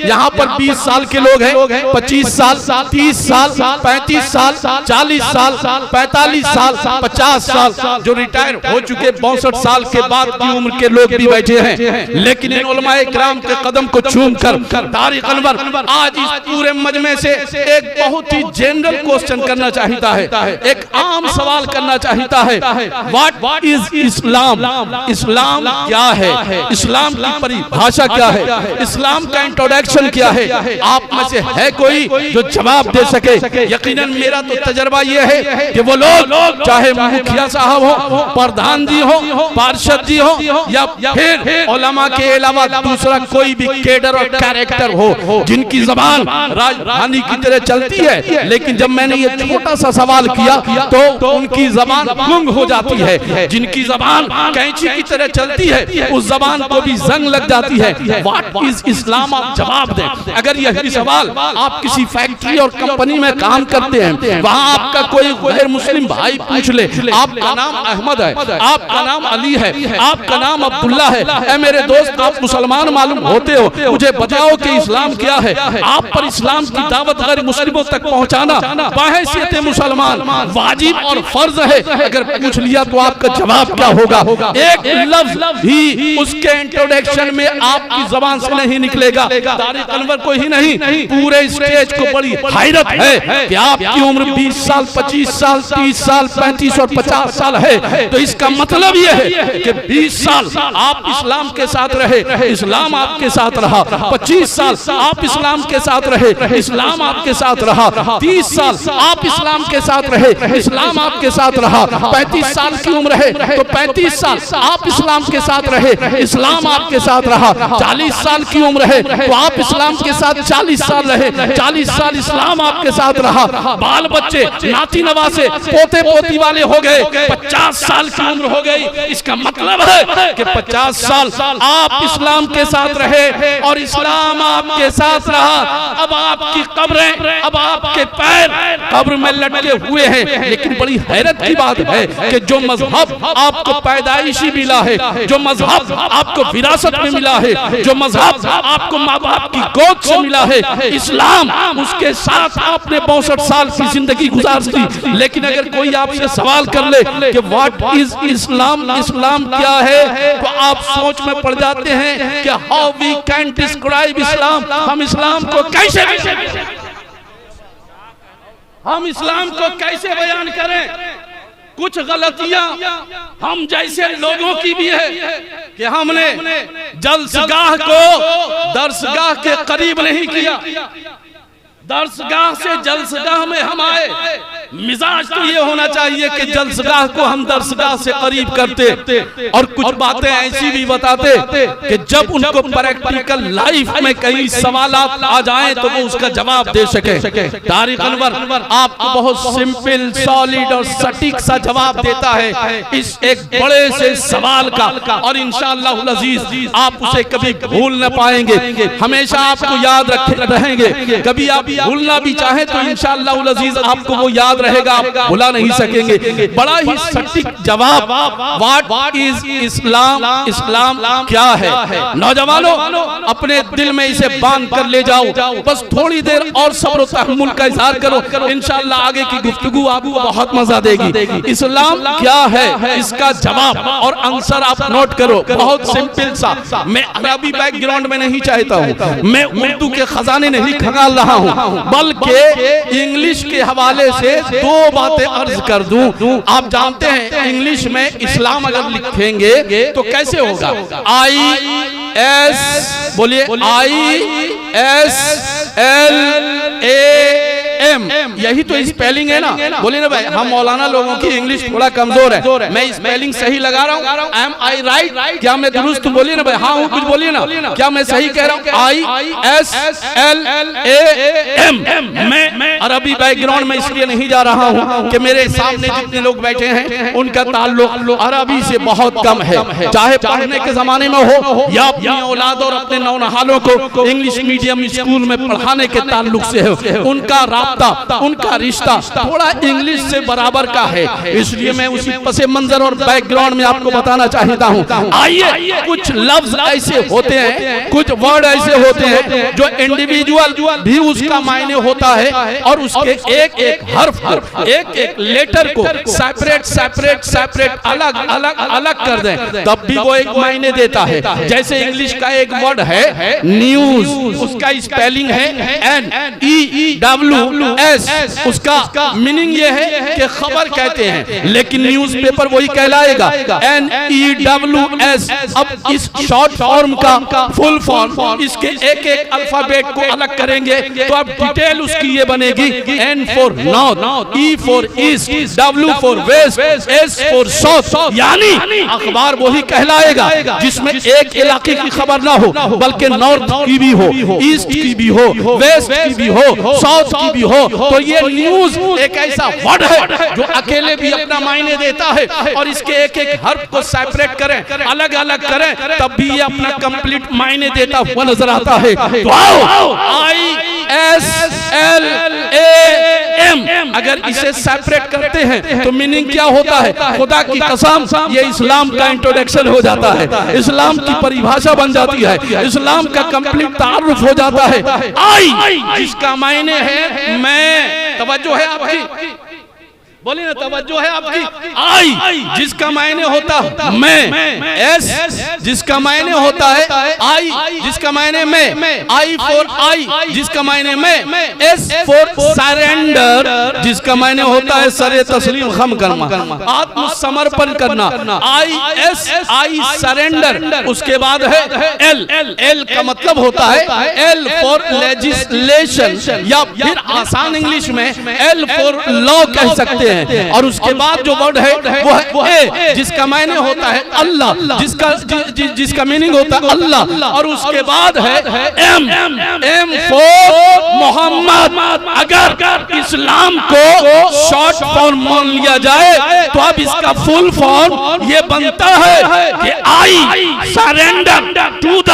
[SPEAKER 1] यहाँ पर 20 साल के लोग हैं, 25 साल, 30 साल, 35 साल, 40 साल, 45 साल, 50 साल जो रिटायर हो चुके 62 साल के बाद की उम्र के लोग भी बैठे हैं। लेकिन इन उलमाए किराम के कदम को चूम कर तारिक अनवर आज इस पूरे मजमे से एक बहुत ही जनरल क्वेश्चन करना चाहता है, एक आम सवाल करना चाहता है, व्हाट इज इस्लाम? इस्लाम क्या है? इस्लाम की परिभाषा क्या है? इस्लाम का इंट्रोडक्शन क्या है? आप में से है कोई जो जवाब दे सके। यकीनन मेरा तो तजर्बा ये है कि वो लोग चाहे मुखिया साहब हो, प्रधान जी हो, पार्षद जी हो या फिर उलमा के अलावा दूसरा कोई भी केडर और कैरेक्टर हो जिनकी जबान राजधानी की तरह चलती है, लेकिन जब मैंने ये छोटा सा सवाल किया तो उनकी जबान गुंग हो जाती है। जिनकी जबान कैंची की तरह चलती है उस जबान को भी जंग लग जाती है। व्हाट इज इस्लाम, आप जवाब दें। अगर यही सवाल आप किसी फैक्ट्री और कंपनी में काम करते हैं, वहां आपका कोई गैर मुस्लिम भाई पूछ ले, आपका नाम अहमद है, आपका नाम अली है, आपका नाम अब्दुल्ला है, ऐ मेरे दोस्त आप मुसलमान मालूम होते हो, मुझे बताओ कि इस्लाम क्या है। आप पर इस्लाम की दावत गैर मुस्लिमों तक पहुंचाना बहैसियत मुसलमान वाजिब और फर्ज है। अगर पूछ लिया तो आपका जवाब क्या होगा? एक लफ्ज ही उसके इंट्रोडक्शन में आपकी जबान से नहीं निकलेगा। तारिक अनवर को ही नहीं, पूरे स्टेज को बड़ी हैरत है कि आपकी उम्र 20 साल, 25 साल, 30 साल, 35 और 50 साल है। तो इसका मतलब यह है कि 20 साल आप इस्लाम के साथ रहे, इस्लाम आपके साथ रहा। 25 साल आप इस्लाम के साथ रहे, इस्लाम आपके साथ रहा। 30 साल आप इस्लाम के साथ रहे, इस्लाम आपके साथ रहा। 35 साल की उम्र है तो 35 साल आप इस्लाम के साथ रहे, इस्लाम आपके साथ रहा। 40 साल की उम्र है तो आप इस्लाम के साथ 40 साल रहे, 40 साल इस्लाम आपके साथ रहा। बाल बच्चे, नाती नवासे, पोते पोती वाले हो गए, 50 साल की उम्र हो गई। इसका मतलब है कि 50 साल आप इस्लाम के साथ रहे और इस्लाम आपके साथ रहा। अब आपकी कब्रें, अब आपके पैर कब्र में लटके हुए हैं। लेकिन बड़ी हैरत की बात है कि जो मजहब आपको पैदाइशी मिला है, जो मजहब आपको विरासत में मिला है, जो मजहब आपको माँ बाप की गोद से मिला है, इस्लाम, उसके साथ आपने 62 साल की जिंदगी गुजार दी। लेकिन अगर कोई आपसे सवाल कर ले कि व्हाट इज इस्लाम, इस्लाम क्या है, तो आप सोच में पड़ जाते हैं कि हाउ वी कैन डिस्क्राइब इस्लाम। हम इस्लाम को कैसे बयान करें? कुछ गलतियां हम जैसे लोगों की भी है कि हमने जलसगाह को दरसगाह के करीब नहीं किया। दरसगाह से जलसगाह में हम आए। मिजाज तो ये होना चाहिए कि जलसगाह को हम दरसगाह से करीब करते और कुछ बातें ऐसी भी बताते कि जब उनको प्रैक्टिकल लाइफ में कई सवालात आ जाएं तो वो उसका जवाब दे सके। तारिक अनवर आपको बहुत सिंपल, सॉलिड और सटीक सा जवाब देता है इस एक बड़े से सवाल का, और इंशाअल्लाह अजीज आप उसे कभी भूल न पाएंगे, हमेशा आपको याद रहेंगे। कभी आप भूलना भी चाहे तो इंशाअल्लाह अजीज आपको वो याद रहेगा, आप भुला नहीं सकेंगे। बड़ा ही सटीक जवाब, व्हाट इज इस्लाम, इस्लाम क्या है। नौजवानों अपने दिल में इसे बांध कर ले जाओ, बस थोड़ी देर और सब्र और तहम्मुल का इजहार करो, इंशाअल्लाह आगे की गुफ्तगू आपको बहुत मजा देगी। इस्लाम क्या है, इसका जवाब और आंसर आप नोट करो, बहुत सिंपल सा। मैं अरबी बैकग्राउंड में नहीं चाहता हूँ, मैं उर्दू के खजाने नहीं खंगाल रहा हूँ, बल्कि इंग्लिश के हवाले से दो बातें अर्ज कर दूं। आप जानते हैं इंग्लिश में इस्लाम अगर लिखेंगे तो कैसे होगा? IS, बोलिए ISLAM, यही तो स्पेलिंग है ना। बोलिए ना भाई, हम मौलाना लोगों की इंग्लिश थोड़ा कमजोर है, मैं स्पेलिंग सही लगा रहा हूँ। एम आई राइट? क्या मैं दुरुस्त? बोलिए ना भाई, हाँ हूँ, कुछ बोलिए ना, क्या मैं सही कह रहा हूँ? ISLAM। मैं अरबी बैकग्राउंड में इसलिए नहीं जा रहा हूँ कि मेरे सामने जितने लोग बैठे हैं उनका ताल्लुक अरबी से बहुत कम है, चाहे पढ़ने के जमाने में हो या अपनी औलाद और अपने नौनहालों को इंग्लिश मीडियम स्कूल में पढ़ाने के ताल्लुक से हो। उनका राब्ता, उनका रिश्ता थोड़ा इंग्लिश से बराबर का है, इसलिए मैं उसी पसे मंजर और बैकग्राउंड में आपको बताना चाहता हूँ। आइए, कुछ लफ्ज ऐसे होते हैं, कुछ वर्ड ऐसे होते हैं जो इंडिविजुअल भी उसका मायने होता है और उसके एक एक हर्फ को, एक एक लेटर को सेपरेट अलग कर दें तब भी वो एक मायने देता है। जैसे इंग्लिश का एक वर्ड है न्यूज, उसका स्पेलिंग है NEW WS उसका मीनिंग ये है कि खबर कहते हैं, लेकिन न्यूज़पेपर वही कहलाएगा NEWS। अब इस शॉर्ट फॉर्म का फुल फॉर्म, इसके एक एक अल्फाबेट को अलग करेंगे तो अब डिटेल उसकी ये बनेगी N for north, E for east, W for west, S for south. यानी अखबार वही कहलाएगा जिसमें एक इलाके की खबर ना हो, बल्कि नॉर्थ की भी हो, ईस्ट की भी हो, वेस्ट की भी हो, साउथ की भी हो। तो ये न्यूज एक ऐसा वर्ड है जो अकेले भी अपना मायने देता है, और इसके एक एक हर्फ को सेपरेट करें, अलग अलग करें, तब भी ये अपना कंप्लीट मायने देता हुआ नजर आता है। तो आओ ISLAM, अगर इसे सेपरेट करते हैं तो मीनिंग क्या होता है? खुदा की कसम, ये इस्लाम का इंट्रोडक्शन हो जाता है, इस्लाम की परिभाषा बन जाती है, इस्लाम का कंप्लीट तारुफ हो जाता है। आई जिसका मायने है मैं, तवज्जो है आपकी, बोलिए ना, तवज्जो है आपकी। आई जिसका मायने होता मैं, एस जिसका मायने होता है आई जिसका मायने मैं, आई फॉर आई जिसका मायने मैं, एस फॉर सरेंडर जिसका मायने होता है सरे तस्लीम खम करना, आत्मसमर्पण करना। I surrender. उसके बाद है एल का मतलब होता है एल फॉर लेजिस्लेशन, या फिर आसान इंग्लिश में एल फॉर लॉ कह सकते हैं। और उसके बाद जो वर्ड है वो है ए, जिसका मायने होता है अल्लाह, जिसका मीनिंग होता है अल्लाह। और उसके बाद है एम फॉर मोहम्मद। अगर इस्लाम को शॉर्ट फॉर्म मान लिया जाए तो अब इसका फुल फॉर्म ये बनता है कि I surrender to the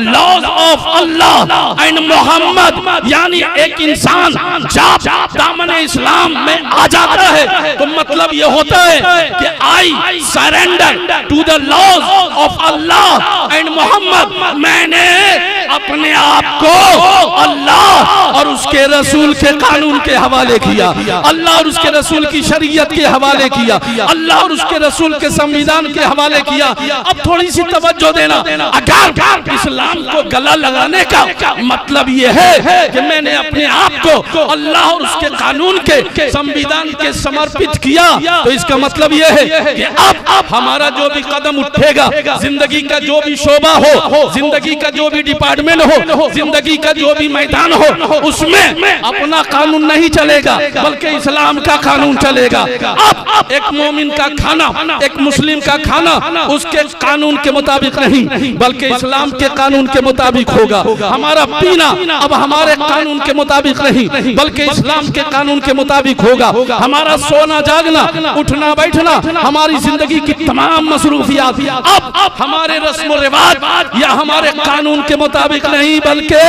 [SPEAKER 1] laws of Allah and Muhammad. यानी एक इंसान जब दामन इस्लाम में आ जाता है तो मतलब ये होता है कि I surrender to the laws of Allah and Muhammad. मैंने अपने आप को अल्लाह और उसके रसूल के कानून के हवाले किया, अल्लाह और उसके रसूल की शरीयत के हवाले किया, अल्लाह और उसके रसूल के संविधान के हवाले किया। अब थोड़ी सी तवज्जो देना, अगर इस्लाम को गला लगाने का मतलब ये है कि मैंने अपने आप को अल्लाह और उसके कानून के संविधान के समर्पित किया, तो इसका मतलब यह है कि अब हमारा जो भी कदम उठेगा, जिंदगी का जो भी शोबा हो, जिंदगी का जो भी डिपार्टमेंट हो, जिंदगी का जो भी मैदान हो, उसमें अपना कानून नहीं चलेगा बल्कि इस्लाम का कानून चलेगा। अब एक मोमिन का खाना, एक मुस्लिम का खाना उसके कानून के मुताबिक नहीं बल्कि इस्लाम के कानून के मुताबिक होगा। हमारा पीना अब हमारे कानून के मुताबिक नहीं बल्कि इस्लाम के कानून के मुताबिक होगा। हमारा सोना जागना, उठना बैठना, हमारी जिंदगी की तमाम मसरूफियात अब हमारे रस्म रिवाज या हमारे कानून के मुताबिक नहीं बल्कि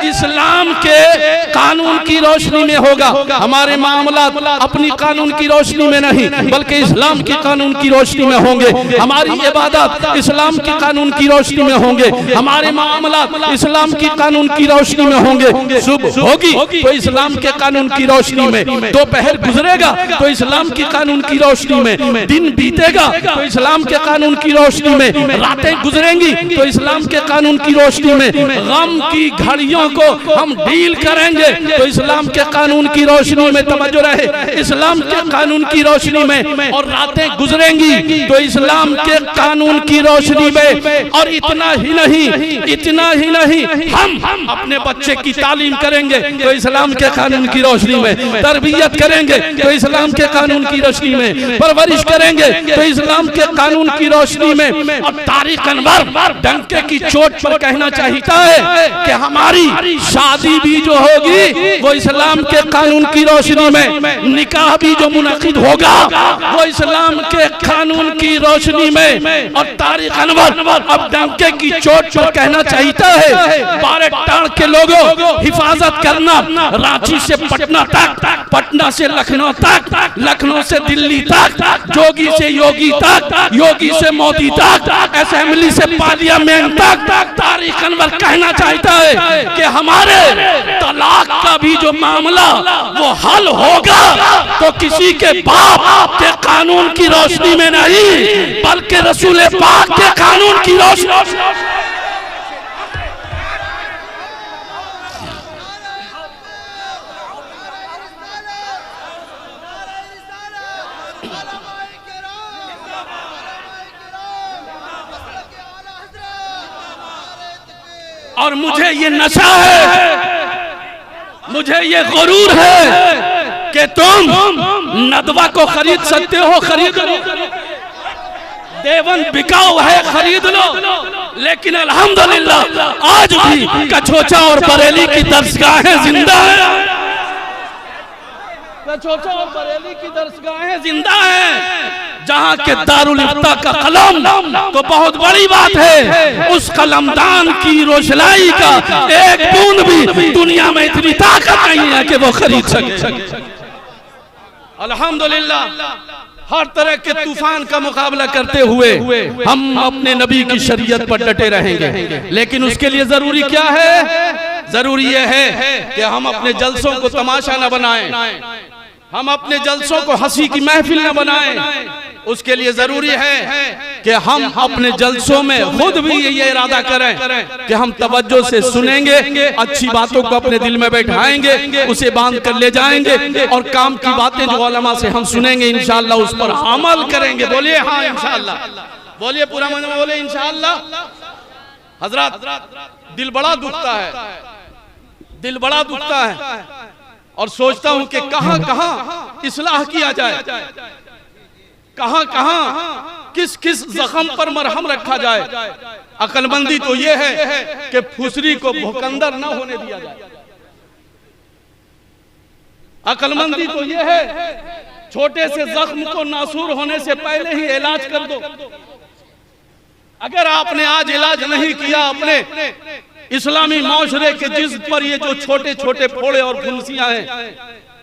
[SPEAKER 1] इस्लाम के कानून की रोशनी में होगा। हमारे मामला अपनी कानून की रोशनी में नहीं बल्कि इस्लाम के कानून की रोशनी में होंगे। हमारी इबादत इस्लाम के कानून की रोशनी में होंगे। हमारे मामला इस्लाम की कानून की रोशनी में होंगे। सुबह होगी तो इस्लाम के कानून की रोशनी में, दोपहर गुजरेगा तो इस्लाम के कानून की रोशनी में, दिन बीतेगा तो इस्लाम के कानून की रोशनी में, रातें गुजरेंगी तो इस्लाम के कानून की रोशनी में, गम की घड़ियों को हम डील करेंगे तो इस्लाम के कानून की रोशनी में, तवज्जो रहे, इस्लाम के कानून की रोशनी में, और रातें गुजरेंगी तो इस्लाम के कानून की रोशनी में। और इतना ही नहीं, हम अपने बच्चे की तालीम करेंगे तो इस्लाम के कानून की रोशनी में, तरबियत करेंगे तो इस्लाम के कानून की रोशनी में, परवरिश करेंगे तो इस्लाम के कानून की रोशनी में। और तारिक अनवर डंके की चोट पर कहना चाहता है कि हमारी शादी भी जो होगी वो इस्लाम के कानून की रोशनी में, निकाह भी जो मुनक़िद होगा वो इस्लाम के कानून की रोशनी में। और तारिक अनवर अब डंके की चोट पर कहना चाहता है, बारह टाड़ के लोगों हिफाजत करना, रांची से पटना तक, पटना से लखनऊ तक, लखनऊ से दिल्ली तक, जोगी से योगी तक, योगी से मोदी तक, असेंबली से पार्लियामेंट तक। तारिक अनवर कहना चाहता है कि हमारे तलाक का भी जो मामला वो हल होगा तो किसी के बाप के कानून की रोशनी में नहीं बल्कि रसूल पाक के कानून की रोशनी। और मुझे ये नशा है, मुझे ये गुरूर है कि तुम नदवा को खरीद सकते हो, खरीद लो। देवन बिकाऊ है, खरीद लो। लेकिन अल्हम्दुलिल्लाह आज भी कछोचा और बरेली की दरसगाहें जिंदा है। कछोचा और बरेली की दरसगाहें जिंदा हैं, जहाँ के दारुल इफ्ता का कलम तो बहुत बड़ी बात है। उस कलमदान की रोशनाई का एक बूंद भी दुनिया में इतनी ताकत नहीं है कि वो खरीद सके। अल्हम्दुलिल्लाह हर तरह के तूफान का मुकाबला करते हुए हम अपने नबी की शरीयत पर डटे रहेंगे। लेकिन उसके लिए जरूरी क्या है? जरूरी यह है कि हम अपने जलसों को तमाशा न बनाएं, हम अपने जलसों को हंसी की महफिल न बनाएं। उसके लिए जरूरी है कि हम अपने जलसों में खुद भी ये इरादा करें कि हम तवज्जो से सुनेंगे, अच्छी बातों को अपने दिल में बैठाएंगे, उसे बांध कर ले जाएंगे और काम की बातें जो उलमा से हम सुनेंगे इंशाअल्लाह उस पर अमल करेंगे। बोलिए हाँ इंशाअल्लाह, बोलिए पूरा मन में बोले इंशाअल्लाह। हजरत दिल बड़ा दुखता है, दिल बड़ा दुखता है और सोचता हूं कि कहां कहां इस्लाह किया जाए, कहां कहां किस किस जख्म पर मरहम रखा जाए। अक्लमंदी तो यह है कि फुसरी को भूखंदर ना होने दिया जाए। अक्लमंदी तो यह है छोटे से जख्म को नासूर होने से पहले ही इलाज कर दो। अगर आपने आज इलाज नहीं किया अपने इस्लामी माशरे के जिस्म पर ये जो छोटे छोटे फोड़े और फुंसियां हैं,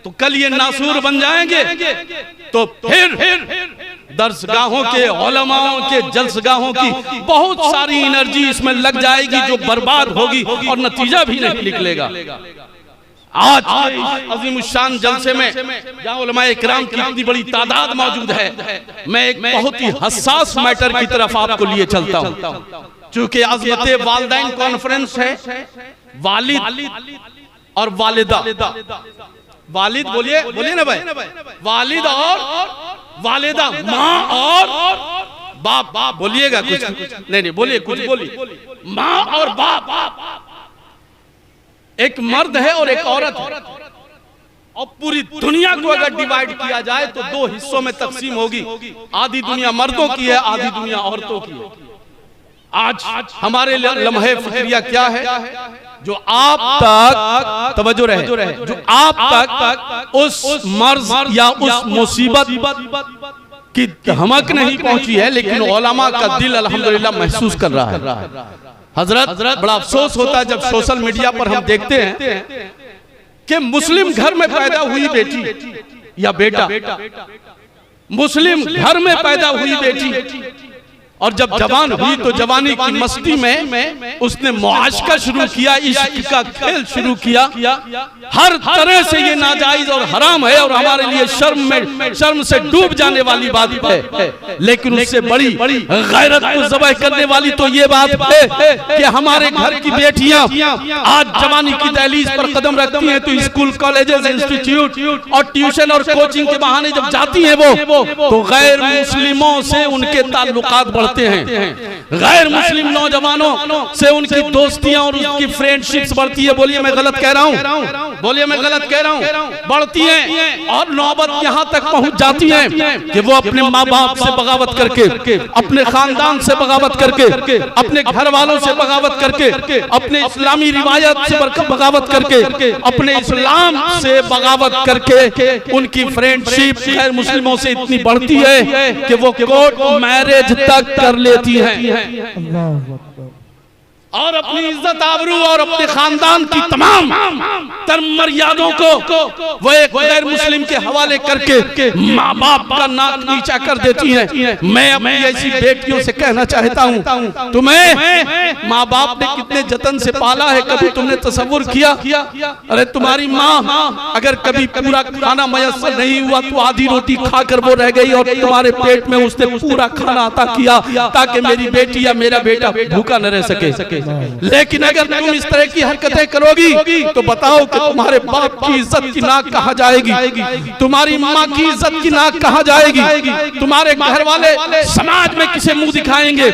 [SPEAKER 1] तो कल ये नासूर बन जाएंगे। तो फिर दरसगाहों के उलमाओं के जलसगाहों की बहुत सारी एनर्जी इसमें लग जाएगी जो बर्बाद होगी और नतीजा भी नहीं निकलेगा। आज अज़ीमुश्शान जलसे में जहाँ उलमाए इकराम की इतनी बड़ी तादाद मौजूद है, मैं एक बहुत ही हसास मैटर की तरफ आपको लिए चलता हूँ। चूंकि अज़मते वालिदैन कॉन्फ्रेंस है, वालिद और वालिदा, वालिद बोलिए बोलिए ना भाई, वालिद और वालिदा, माँ और बाप, बोलिएगा कुछ नहीं बोलिए, कुछ बोलिए। माँ और बाप, एक मर्द है और एक औरत है, और पूरी दुनिया को अगर डिवाइड किया जाए तो दो हिस्सों में तकसीम होगी। आधी दुनिया मर्दों की है, आधी दुनिया औरतों की है। आज हमारे लम्हे फिक्रिया क्या है? जो आप तक तवज्जो रहे, जो आप तक उस मर्ज या उस मुसीबत की धमक नहीं पहुंची है, लेकिन उलमा का दिल अल्हम्दुलिल्लाह महसूस कर रहा है। हजरत बड़ा अफसोस होता है जब सोशल मीडिया पर हम देखते हैं कि मुस्लिम घर में पैदा हुई बेटी या बेटा, मुस्लिम घर में पैदा हुई बेटी, और जब जवान हुई तो जवानी की मस्ती में उसने मुआशका शुरू किया, इश्क का खेल शुरू किया। हर तरह से ये नाजायज और हराम है और हमारे लिए शर्म से डूब जाने वाली बात है। लेकिन उससे बड़ी गैरत को ज़बह करने वाली तो ये बात है कि हमारे घर की बेटियां आज जवानी की दहलीज पर कदम रखती हैं तो स्कूल, कॉलेजेस, इंस्टीट्यूट और ट्यूशन और कोचिंग के बहाने जब जाती हैं वो तो गैर मुस्लिमों से उनके ताल्लुकात हैं। गैर मुस्लिम नौजवानों से उनकी दोस्तियां और उनकी फ्रेंडशिप्स बढ़ती है। बोलिए मैं गलत कह रहा हूं, बोलिए मैं गलत कह रहा हूं, बढ़ती हैं और नौबत यहां तक पहुंच जाती है कि वो अपने माँ बाप से बगावत करके, अपने खानदान से बगावत करके, अपने घर वालों से बगावत करके, अपने इस्लामी रिवायत से बगावत करके, अपने इस्लाम से बगावत करके उनकी फ्रेंडशिप गैर मुस्लिमों से इतनी बढ़ती है कि वो कोर्ट मैरिज तक कर लेती हैं और अपनी इज्जत आबरू और अपने खानदान की तमाम तर मर्यादों को वो एक गैर मुस्लिम के हवाले करके माँ बाप का नाक नीचा कर देती हैं। मैं अपनी ऐसी बेटियों से कहना चाहता हूँ, तुम्हें माँ बाप ने कितने जतन से पाला है, कभी तुमने तसव्वुर किया? अरे तुम्हारी माँ अगर कभी पूरा खाना मयस्सर नहीं हुआ तो आधी रोटी खाकर वो रह गई और तुम्हारे पेट में उसने पूरा खाना अता किया ताकि मेरी बेटी या मेरा बेटा भूखा न रह सके। लेकिन अगर तुम इस तरह की हरकतें करोगी तो बताओ कि तुम्हारे बाप की इज्जत की नाक कहाँ जाएगी, तुम्हारी माँ की इज्जत की नाक कहाँ जाएगी, तुम्हारे घर वाले समाज में किसे मुंह दिखाएंगे।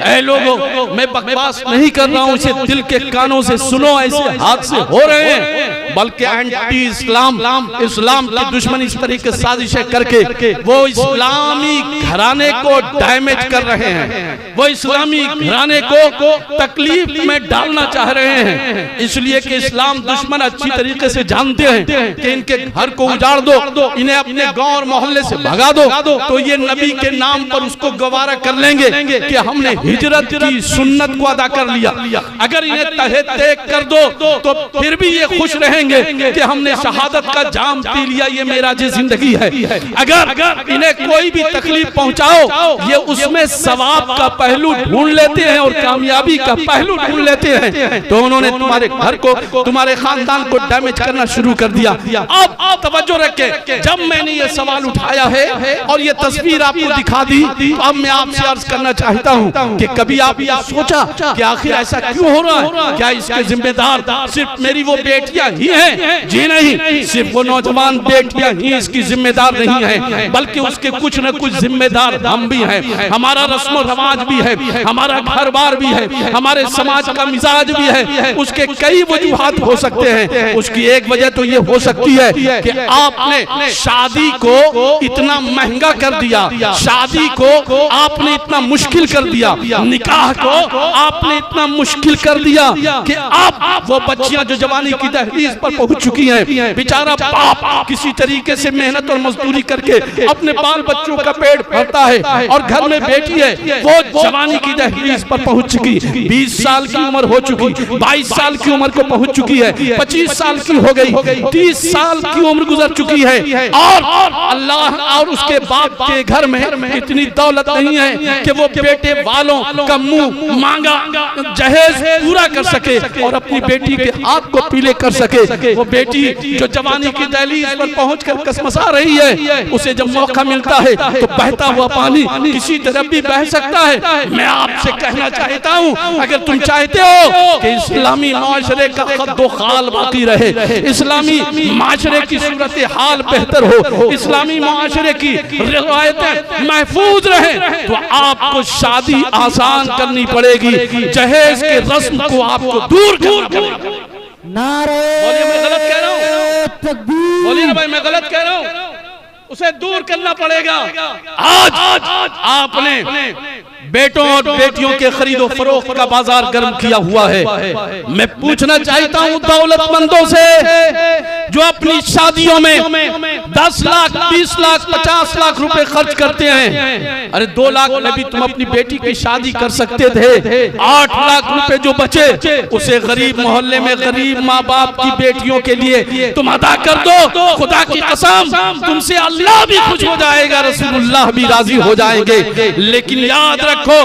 [SPEAKER 1] ऐ लोगों, मैं बकवास नहीं कर रहा हूँ, इसे दिल के कानों से सुनो। ऐसे हादसे हो रहे हैं, बल्कि एंटी इस्लाम की दुश्मनी इस तरह की साजिशें करके वो इस्लामी घराने को डैमेज कर रहे हैं, वो इस्लामी घराने को तकलीफ में डालना चाह रहे हैं। इसलिए कि इस्लाम दुश्मन अच्छी तरीके से जानते हैं कि इनके घर को उजाड़ दो, इन्हें अपने गांव और मोहल्ले से भगा दो, तो ये नबी के नाम पर उसको गवारा कर लेंगे कि हमने हिजरत की सुन्नत को अदा कर लिया। अगर इन्हें तहे तेग कर दो तो फिर भी ये खुश रहेंगे कि हमने शहादत का जाम पी लिया, ये मेरा जिंदगी है। अगर इन्हें कोई भी तकलीफ पहुंचाओ, ये उसमें सवाब का पहलू ढूंढ लेते हैं और कामयाबी का पहलू ढूंढ लेते हैं। तो उन्होंने तुम्हारे घर को, तुम्हारे खानदान को डैमेज करना शुरू कर दिया। अब तवज्जो रखें, जब मैंने ये सवाल उठाया है और ये तस्वीर आपको दिखा दी, तो अब मैं आपसे अर्ज करना चाहता हूँ कि कभी आप ये सोचा कि आखिर ऐसा क्यों हो रहा है? क्या इसके जिम्मेदार सिर्फ मेरी वो बेटियां ही हैं? जी नहीं, सिर्फ वो नौजवान बेटियां ही इसकी जिम्मेदार नहीं है, बल्कि उसके कुछ न कुछ जिम्मेदार हम भी हैं। हमारा रस्म रवाज भी है, हमारा घर बार भी है, हमारे समाज का मिजाज भी है। उसके कई वजूहात हो सकते हैं। उसकी एक वजह तो ये हो सकती है कि आपने शादी को इतना महंगा कर दिया, शादी को आपने इतना मुश्किल कर दिया, निकाह को आपने इतना मुश्किल कर दिया कि आप वो बच्चियां जो जवानी की दहलीज पर पहुंच चुकी हैं, बेचारा बाप किसी तरीके से मेहनत और मजदूरी करके अपने बाल बच्चों का पेट भरता है, और घर में बेटी है वो जवानी की दहलीज पर पहुंच चुकी, 20 साल की उम्र हो चुकी, 22 साल की उम्र को पहुंच चुकी है, 25 साल की हो गई, 30 साल की उम्र गुजर चुकी है, और अल्लाह और उसके बाप के घर में इतनी दौलत नहीं है कि वो बेटे वालों का मुंह मांगा जहेज पूरा कर सके और अपनी बेटी के हाथ को पीले कर सके। वो बेटी जो जवानी की दहलीज पर पहुंचकर कसमसा रही है, उसे जब मौका मिलता है तो बहता हुआ पानी किसी तरफ भी बह सकता है। मैं आपसे कहना चाहता हूं, अगर तुम चाहते हो कि इस्लामी माशरे का खद्दो खाल बाकी रहे, इस्लामी माशरे की सूरत हाल बेहतर हो, इस्लामी माशरे की रिवायतें महफूज रहे, तो आपको शादी आसान करनी पड़ेगी, जहेज के रस्म को आपको दूर करना पड़ेगा।
[SPEAKER 2] नारे
[SPEAKER 1] बोलिए मैं गलत कह रहा हूँ?
[SPEAKER 2] तकबीर।
[SPEAKER 1] बोलिए ना भाई मैं गलत कह रहा हूँ? उसे दूर करना पड़ेगा। आज आपने बेटों और बेटियों के खरीदो फरोख्त का बाजार गर्म किया हुआ है। मैं पूछना चाहता हूं दौलतमंदों से जो अपनी शादियों में 10 लाख, 20 लाख, 50 लाख रुपए खर्च करते हैं। अरे 2 लाख में भी तुम अपनी बेटी की शादी कर सकते थे। 8 लाख रुपए जो बचे उसे गरीब मोहल्ले में गरीब माँ बाप की बेटियों के लिए तुम अदा कर दो। खुदा की कसम तुमसे अल्लाह भी खुश हो जाएगा, रसूलुल्लाह भी राजी हो जाएंगे। लेकिन याद रखो,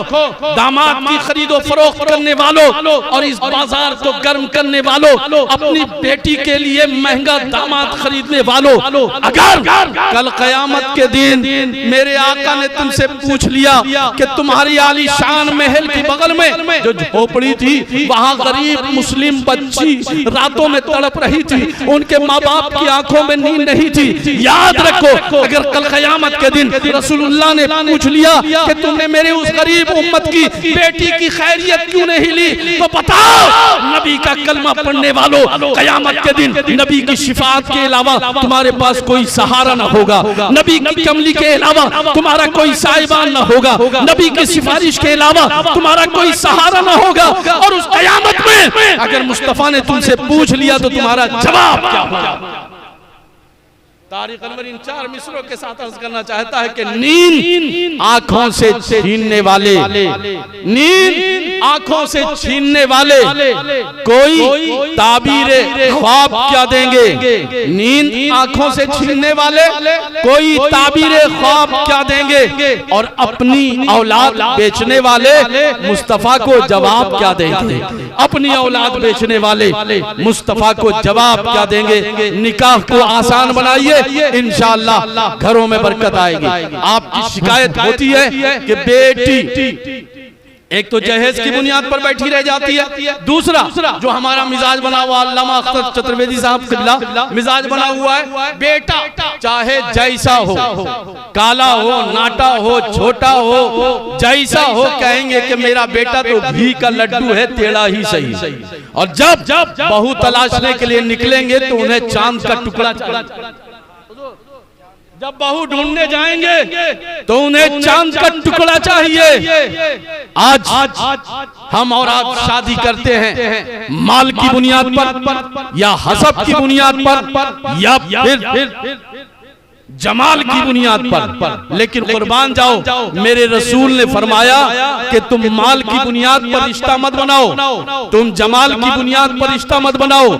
[SPEAKER 1] दामाद की खरीदो फरोख्त करने वालों और इस बाजार को गर्म करने वालों, अपनी बेटी के लिए महंगा दामाद खरीदने वालों, अगर कल कयामत के दिन मेरे आका ने तुमसे पूछ लिया कि तुम्हारी आलीशान महल के बगल में जो झोपड़ी थी वहां गरीब मुस्लिम बच्ची रातों में तड़प रही थी, उनके माँ बाप की आंखों में नींद नहीं थी, याद रखो अगर कल कयामत के दिन रसूलुल्लाह ने पूछ लिया कि तुमने मेरे उस गरीब उम्मत की बेटी की खैरियत क्यों नहीं ली, तो बताओ नबी का कलमा पढ़ने वालों, कयामत के दिन नबी की शिफाअत के अलावा तुम्हारे पास कोई सहारा न होगा, नबी की कमली के अलावा तुम्हारा कोई साहिबान न होगा, नबी की सिफारिश के अलावा तुम्हारा कोई सहारा न होगा। और उस कयामत में अगर मुस्तफा ने तुमसे पूछ लिया तो तुम्हारा जवाब क्या होगा? तारिक अनवर इन 4 मिसरों के साथ अर्ज करना चाहता है कि नींद आंखों से छीनने वाले, नींद आंखों से छीनने वाले कोई ताबीरे ख्वाब क्या देंगे? नींद आंखों से छीनने वाले कोई ताबीरे ख्वाब क्या देंगे? और अपनी औलाद बेचने वाले मुस्तफा को जवाब क्या देंगे? अपनी औलाद बेचने वाले मुस्तफा को जवाब क्या देंगे? निकाह को आसान बनाइए, इंशाअल्लाह घरों में बरकत आएगी। आपकी शिकायत होती है कि बेटी एक तो जहेज की बुनियाद पर बैठी रह जाती है, दूसरा जो हमारा मिजाज बना हुआ, अल्लामा अख्तर चतुर्वेदी साहब किबला मिजाज बना हुआ है, बेटा चाहे जैसा हो, काला हो, नाटा हो, छोटा हो, जैसा हो, कहेंगे कि मेरा बेटा तो घी का लड्डू है, टेढ़ा ही सही। और जब बहू तलाशने के लिए निकलेंगे तो उन्हें चांद का टुकड़ा चाहिए। जब बहू ढूंढने जाएंगे तो उन्हें चांद का टुकड़ा चाहिए। आज हम और आप शादी करते हैं माल की बुनियाद पर या हसब की बुनियाद पर या फिर जमाल की बुनियाद पर, लेकिन कुर्बान जाओ, मेरे रसूल ने फरमाया कि तुम माल की बुनियाद पर रिश्ता मत बनाओ, तुम जमाल की बुनियाद पर रिश्ता मत बनाओ,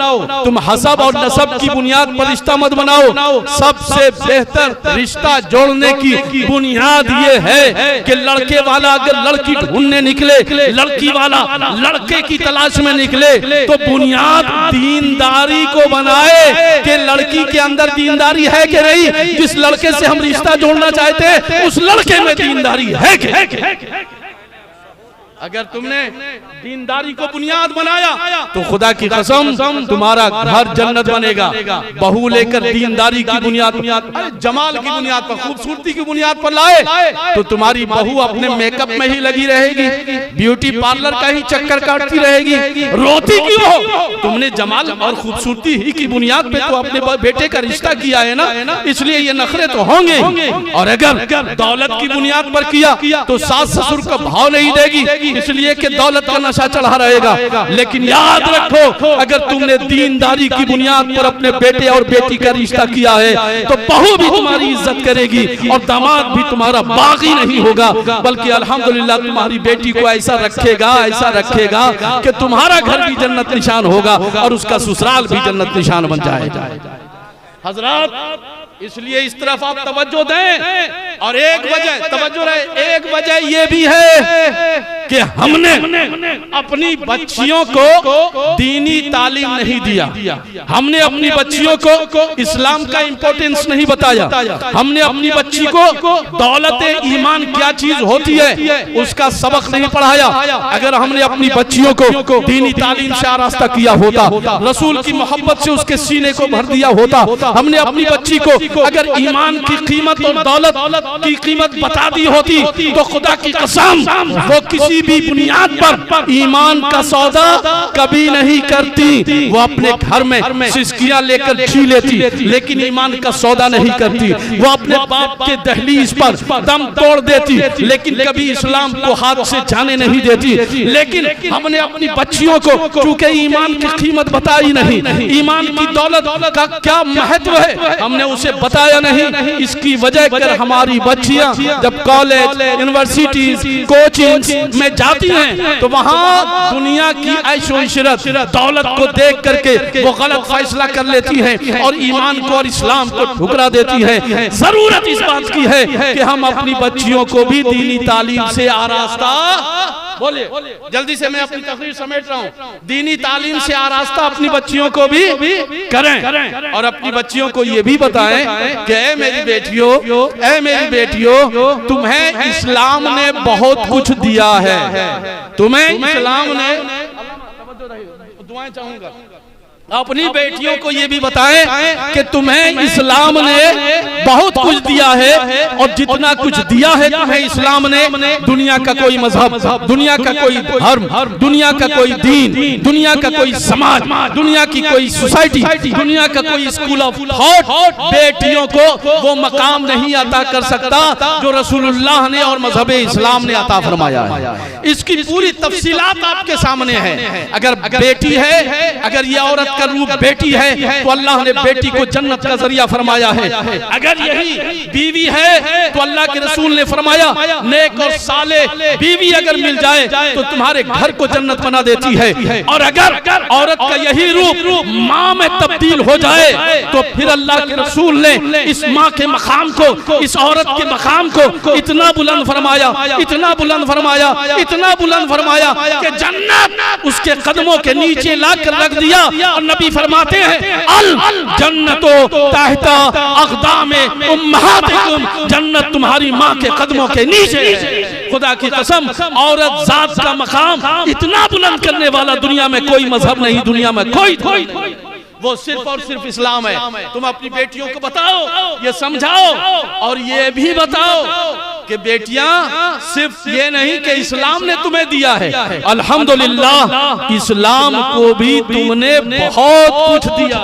[SPEAKER 1] तुम हसब और नसब की बुनियाद पर रिश्ता मत बनाओ। सबसे बेहतर रिश्ता जोड़ने की बुनियाद ये है कि लड़के वाला अगर लड़की ढूंढने निकले, लड़की वाला लड़के की तलाश में निकले, तो बुनियाद दीनदारी को बनाए कि लड़की के अंदर दीनदारी है कि नहीं, जिस लड़के से हम रिश्ता जोड़ना चाहते हैं उस लड़के में दीनदारी है कि अगर तुमने दीनदारी को बुनियाद बनाया तो खुदा की कसम तुम्हारा घर जन्नत बनेगा। बहू लेकर दीनदारी की बुनियाद, जमाल की बुनियाद पर, खूबसूरती की बुनियाद पर लाए तो तुम्हारी बहू अपने मेकअप में ही लगी रहेगी, ब्यूटी पार्लर का ही चक्कर काटती रहेगी, रोती क्यों हो? तुमने जमाल और खूबसूरती ही की बुनियाद पे तो अपने बेटे का रिश्ता किया है ना, इसलिए ये नखरे तो होंगे। और अगर दौलत की बुनियाद पर किया तो सास ससुर का भाव नहीं देगी, इसलिए कि दौलत का नशा चढ़ा रहेगा। लेकिन याद रखो, अगर तुमने दीनदारी की बुनियाद पर अपने बेटे और बेटी का रिश्ता किया है तो बहू भी तुम्हारी इज्जत करेगी और दामाद भी तुम्हारा बागी नहीं होगा, बल्कि अल्हम्दुलिल्लाह तुम्हारी बेटी को ऐसा रखेगा कि तुम्हारा घर भी जन्नत निशान होगा और उसका ससुराल भी जन्नत निशान बन जाएगा। हजरात, इसलिए इस तरफ आप तवज्जो दें। और एक वजह ये भी है कि हमने अपनी बच्चियों को दीनी तालीम नहीं दिया, हमने अपनी बच्चियों को इस्लाम का इंपॉर्टेंस नहीं बताया, हमने अपनी बच्ची को दौलत ईमान क्या चीज होती है उसका सबक नहीं पढ़ाया। अगर हमने अपनी बच्चियों को दीनी तालीम से आरास्ता किया होता, रसूल की मोहब्बत से उसके सीने को भर दिया होता, हमने अपनी बच्ची को अगर ईमान की कीमत और दौलत की कीमत बता दी होती, तो खुदा की कसम वो किसी भी बुनियाद पर ईमान का सौदा कभी नहीं करती। वो अपने घर में सिसकियां लेकर जी लेती, लेकिन ईमान का सौदा नहीं करती। वो अपने बाप के दहलीज पर दम तोड़ देती, लेकिन कभी इस्लाम को हाथ से जाने नहीं देती। लेकिन हमने अपनी बच्चियों को चूंकि ईमान की कीमत बताई नहीं, ईमान की दौलत का क्या महत्व है हमने उसे बताया नहीं। इसकी वजह कर हमारी बच्चियां जब कॉलेज, यूनिवर्सिटीज, कोचिंग में जाती हैं तो वहां दुनिया की ऐशो इशरत, दौलत को देख करके वो गलत फैसला कर लेती हैं और ईमान को और इस्लाम को ठुकरा देती हैं। जरूरत इस बात की है कि हम अपनी बच्चियों को भी दीनी तालीम से आरास्ता, बोलिए जल्दी से, मैं अपनी तकरीर समेट रहा हूँ, दीनी तालीम से आरास्ता अपनी बच्चियों को भी करें और अपनी बच्चियों को ये भी बताएं कि ऐ मेरी बेटियों, तुम्हें इस्लाम ने बहुत कुछ दिया है, तुम्हें इस्लाम ने, दुआएं चाहूंगा, अपनी बेटियों को ये भी बताएं कि तुम्हें इस्लाम ने बहुत कुछ दिया है और जितना कुछ दिया है तुम्हें इस्लाम ने, दुनिया का कोई मजहब, दुनिया का कोई धर्म, दुनिया का कोई दीन, दुनिया का कोई समाज, दुनिया की कोई सोसाइटी, दुनिया का कोई स्कूल ऑफ थॉट बेटियों को वो मकाम नहीं अता कर सकता जो रसूलुल्लाह ने और मजहब इस्लाम ने अता फरमाया है। इसकी पूरी तफसीलात आपके सामने है। अगर बेटी है, अगर ये औरत का रूप बेटी है तो अल्लाह ने बेटी को जन्नत का जरिया फरमाया है। अगर यही बीवी है तो अल्लाह के रसूल ने फरमाया नेक और साले बीवी अगर मिल जाए तो तुम्हारे घर को जन्नत बना देती है। और अगर औरत का यही रूप माँ में तब्दील हो जाए तो फिर अल्लाह के रसूल ने इस माँ के मकाम को, इस औरत के मकाम को इतना बुलंद फरमाया, इतना बुलंद फरमाया, इतना बुलंद फरमाया कि जन्नत उसके कदमों के नीचे लाकर रख दिया। और नबी फरमाते हैं अल जन्नतो ताहता अक़दामे उम्महातिकुम, जन्नत तुम्हारी माँ के कदमों के नीचे। खुदा की कसम औरत जात का मकाम इतना बुलंद करने वाला दुनिया में कोई मजहब नहीं, दुनिया में कोई वो सिर्फ और सिर्फ इस्लाम है। तुम अपनी बेटियों को बताओ, ये समझाओ और ये भी बताओ कि बेटियां सिर्फ ये नहीं कि इस्लाम ने तुम्हें दिया है, अल्हम्दुलिल्लाह इस्लाम को भी तुमने बहुत कुछ दिया,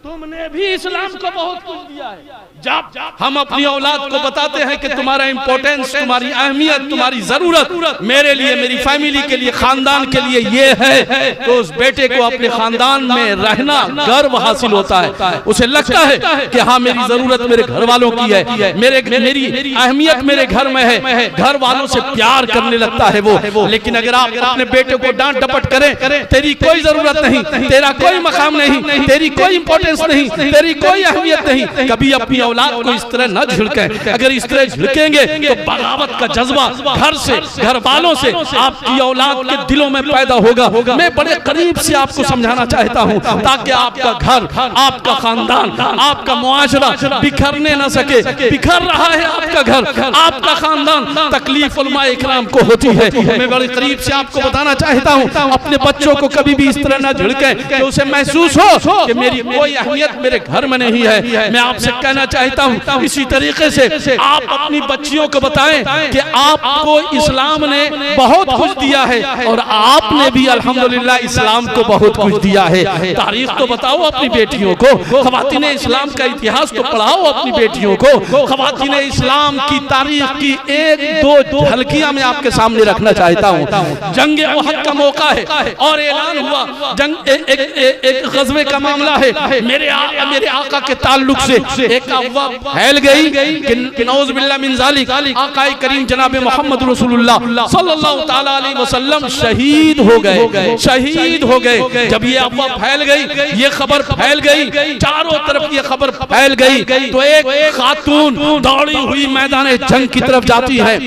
[SPEAKER 1] तुमने भी इस्लाम को बहुत कुछ दिया है। जब हम अपनी औलाद को बताते हैं कि तुम्हारा इंपॉर्टेंस, तुम्हारी अहमियत, तुम्हारी जरूरत मेरे लिए, मेरी फैमिली के लिए, खानदान के लिए ये है, तो उस बेटे को अपने खानदान में रहना गर्व हासिल होता है। उसे लगता है कि हाँ मेरी जरूरत मेरे घर वालों की है, मेरी अहमियत मेरे घर में है, घर वालों से प्यार करने लगता है वो। लेकिन अगर आप अपने बेटे को डांट डपट करें, तेरी कोई जरूरत नहीं, तेरा कोई मकाम नहीं, तेरी कोई इंपॉर्टेंस नहीं, तेरी कोई अहमियत नहीं, कभी अपनी औलाद को इस तरह न झिड़कें। अगर इस तरह झिड़केंगे तो बगावत का जज्बा घर से, घर वालों से आपकी औलाद के दिलों में पैदा होगा। मैं बड़े करीब से आपको समझाना चाहता हूं ताकि आपका घर, आपका खानदान, आपका मुआशरा बिखरने न सके। बिखर रहा है आपका घर, आपका खानदान, तकलीफ उलमा इकराम को होती है। मैं बड़े करीब से आपको बताना चाहता हूं, अपने बच्चों को कभी भी इस तरह न झिड़कें कि उसे महसूस हो कि मेरी कोई अहमियत मेरे घर में नहीं है। मैं आपसे कहना चाहता हूं इसी तरीके से आप अपनी बच्चियों को बताएं कि आपको इस्लाम ने बहुत कुछ दिया है और आपने भी अल्हम्दुलिल्लाह इस्लाम को बहुत कुछ दिया है। तारीख तो बताओ अपनी बेटियों को, खवातीने इस्लाम का इतिहास तो पढ़ाओ अपनी बेटियों को। खवातीने इस्लाम की तारीख की एक दो झलकियां मैं आपके सामने रखना चाहता हूं। जंगे उहद का मौका है और ऐलान हुआ, जंग एक गज़वे का मामला है। मेरे आका के ताल्लुक से एक अफवाह फैल गई कि नौज़ बिल्लाह मिन ज़ालिक आका करीम जनाब मोहम्मद रसूलुल्लाह सल्लल्लाहु तआला अलैहि वसल्लम शहीद हो गए। जब ये अफवाह फैल गई, ये खबर फैल गई, चारों तरफ ये खबर फैल गई, तो एक खातून दौड़ी हुई मैदान जंग की तरफ जाती है,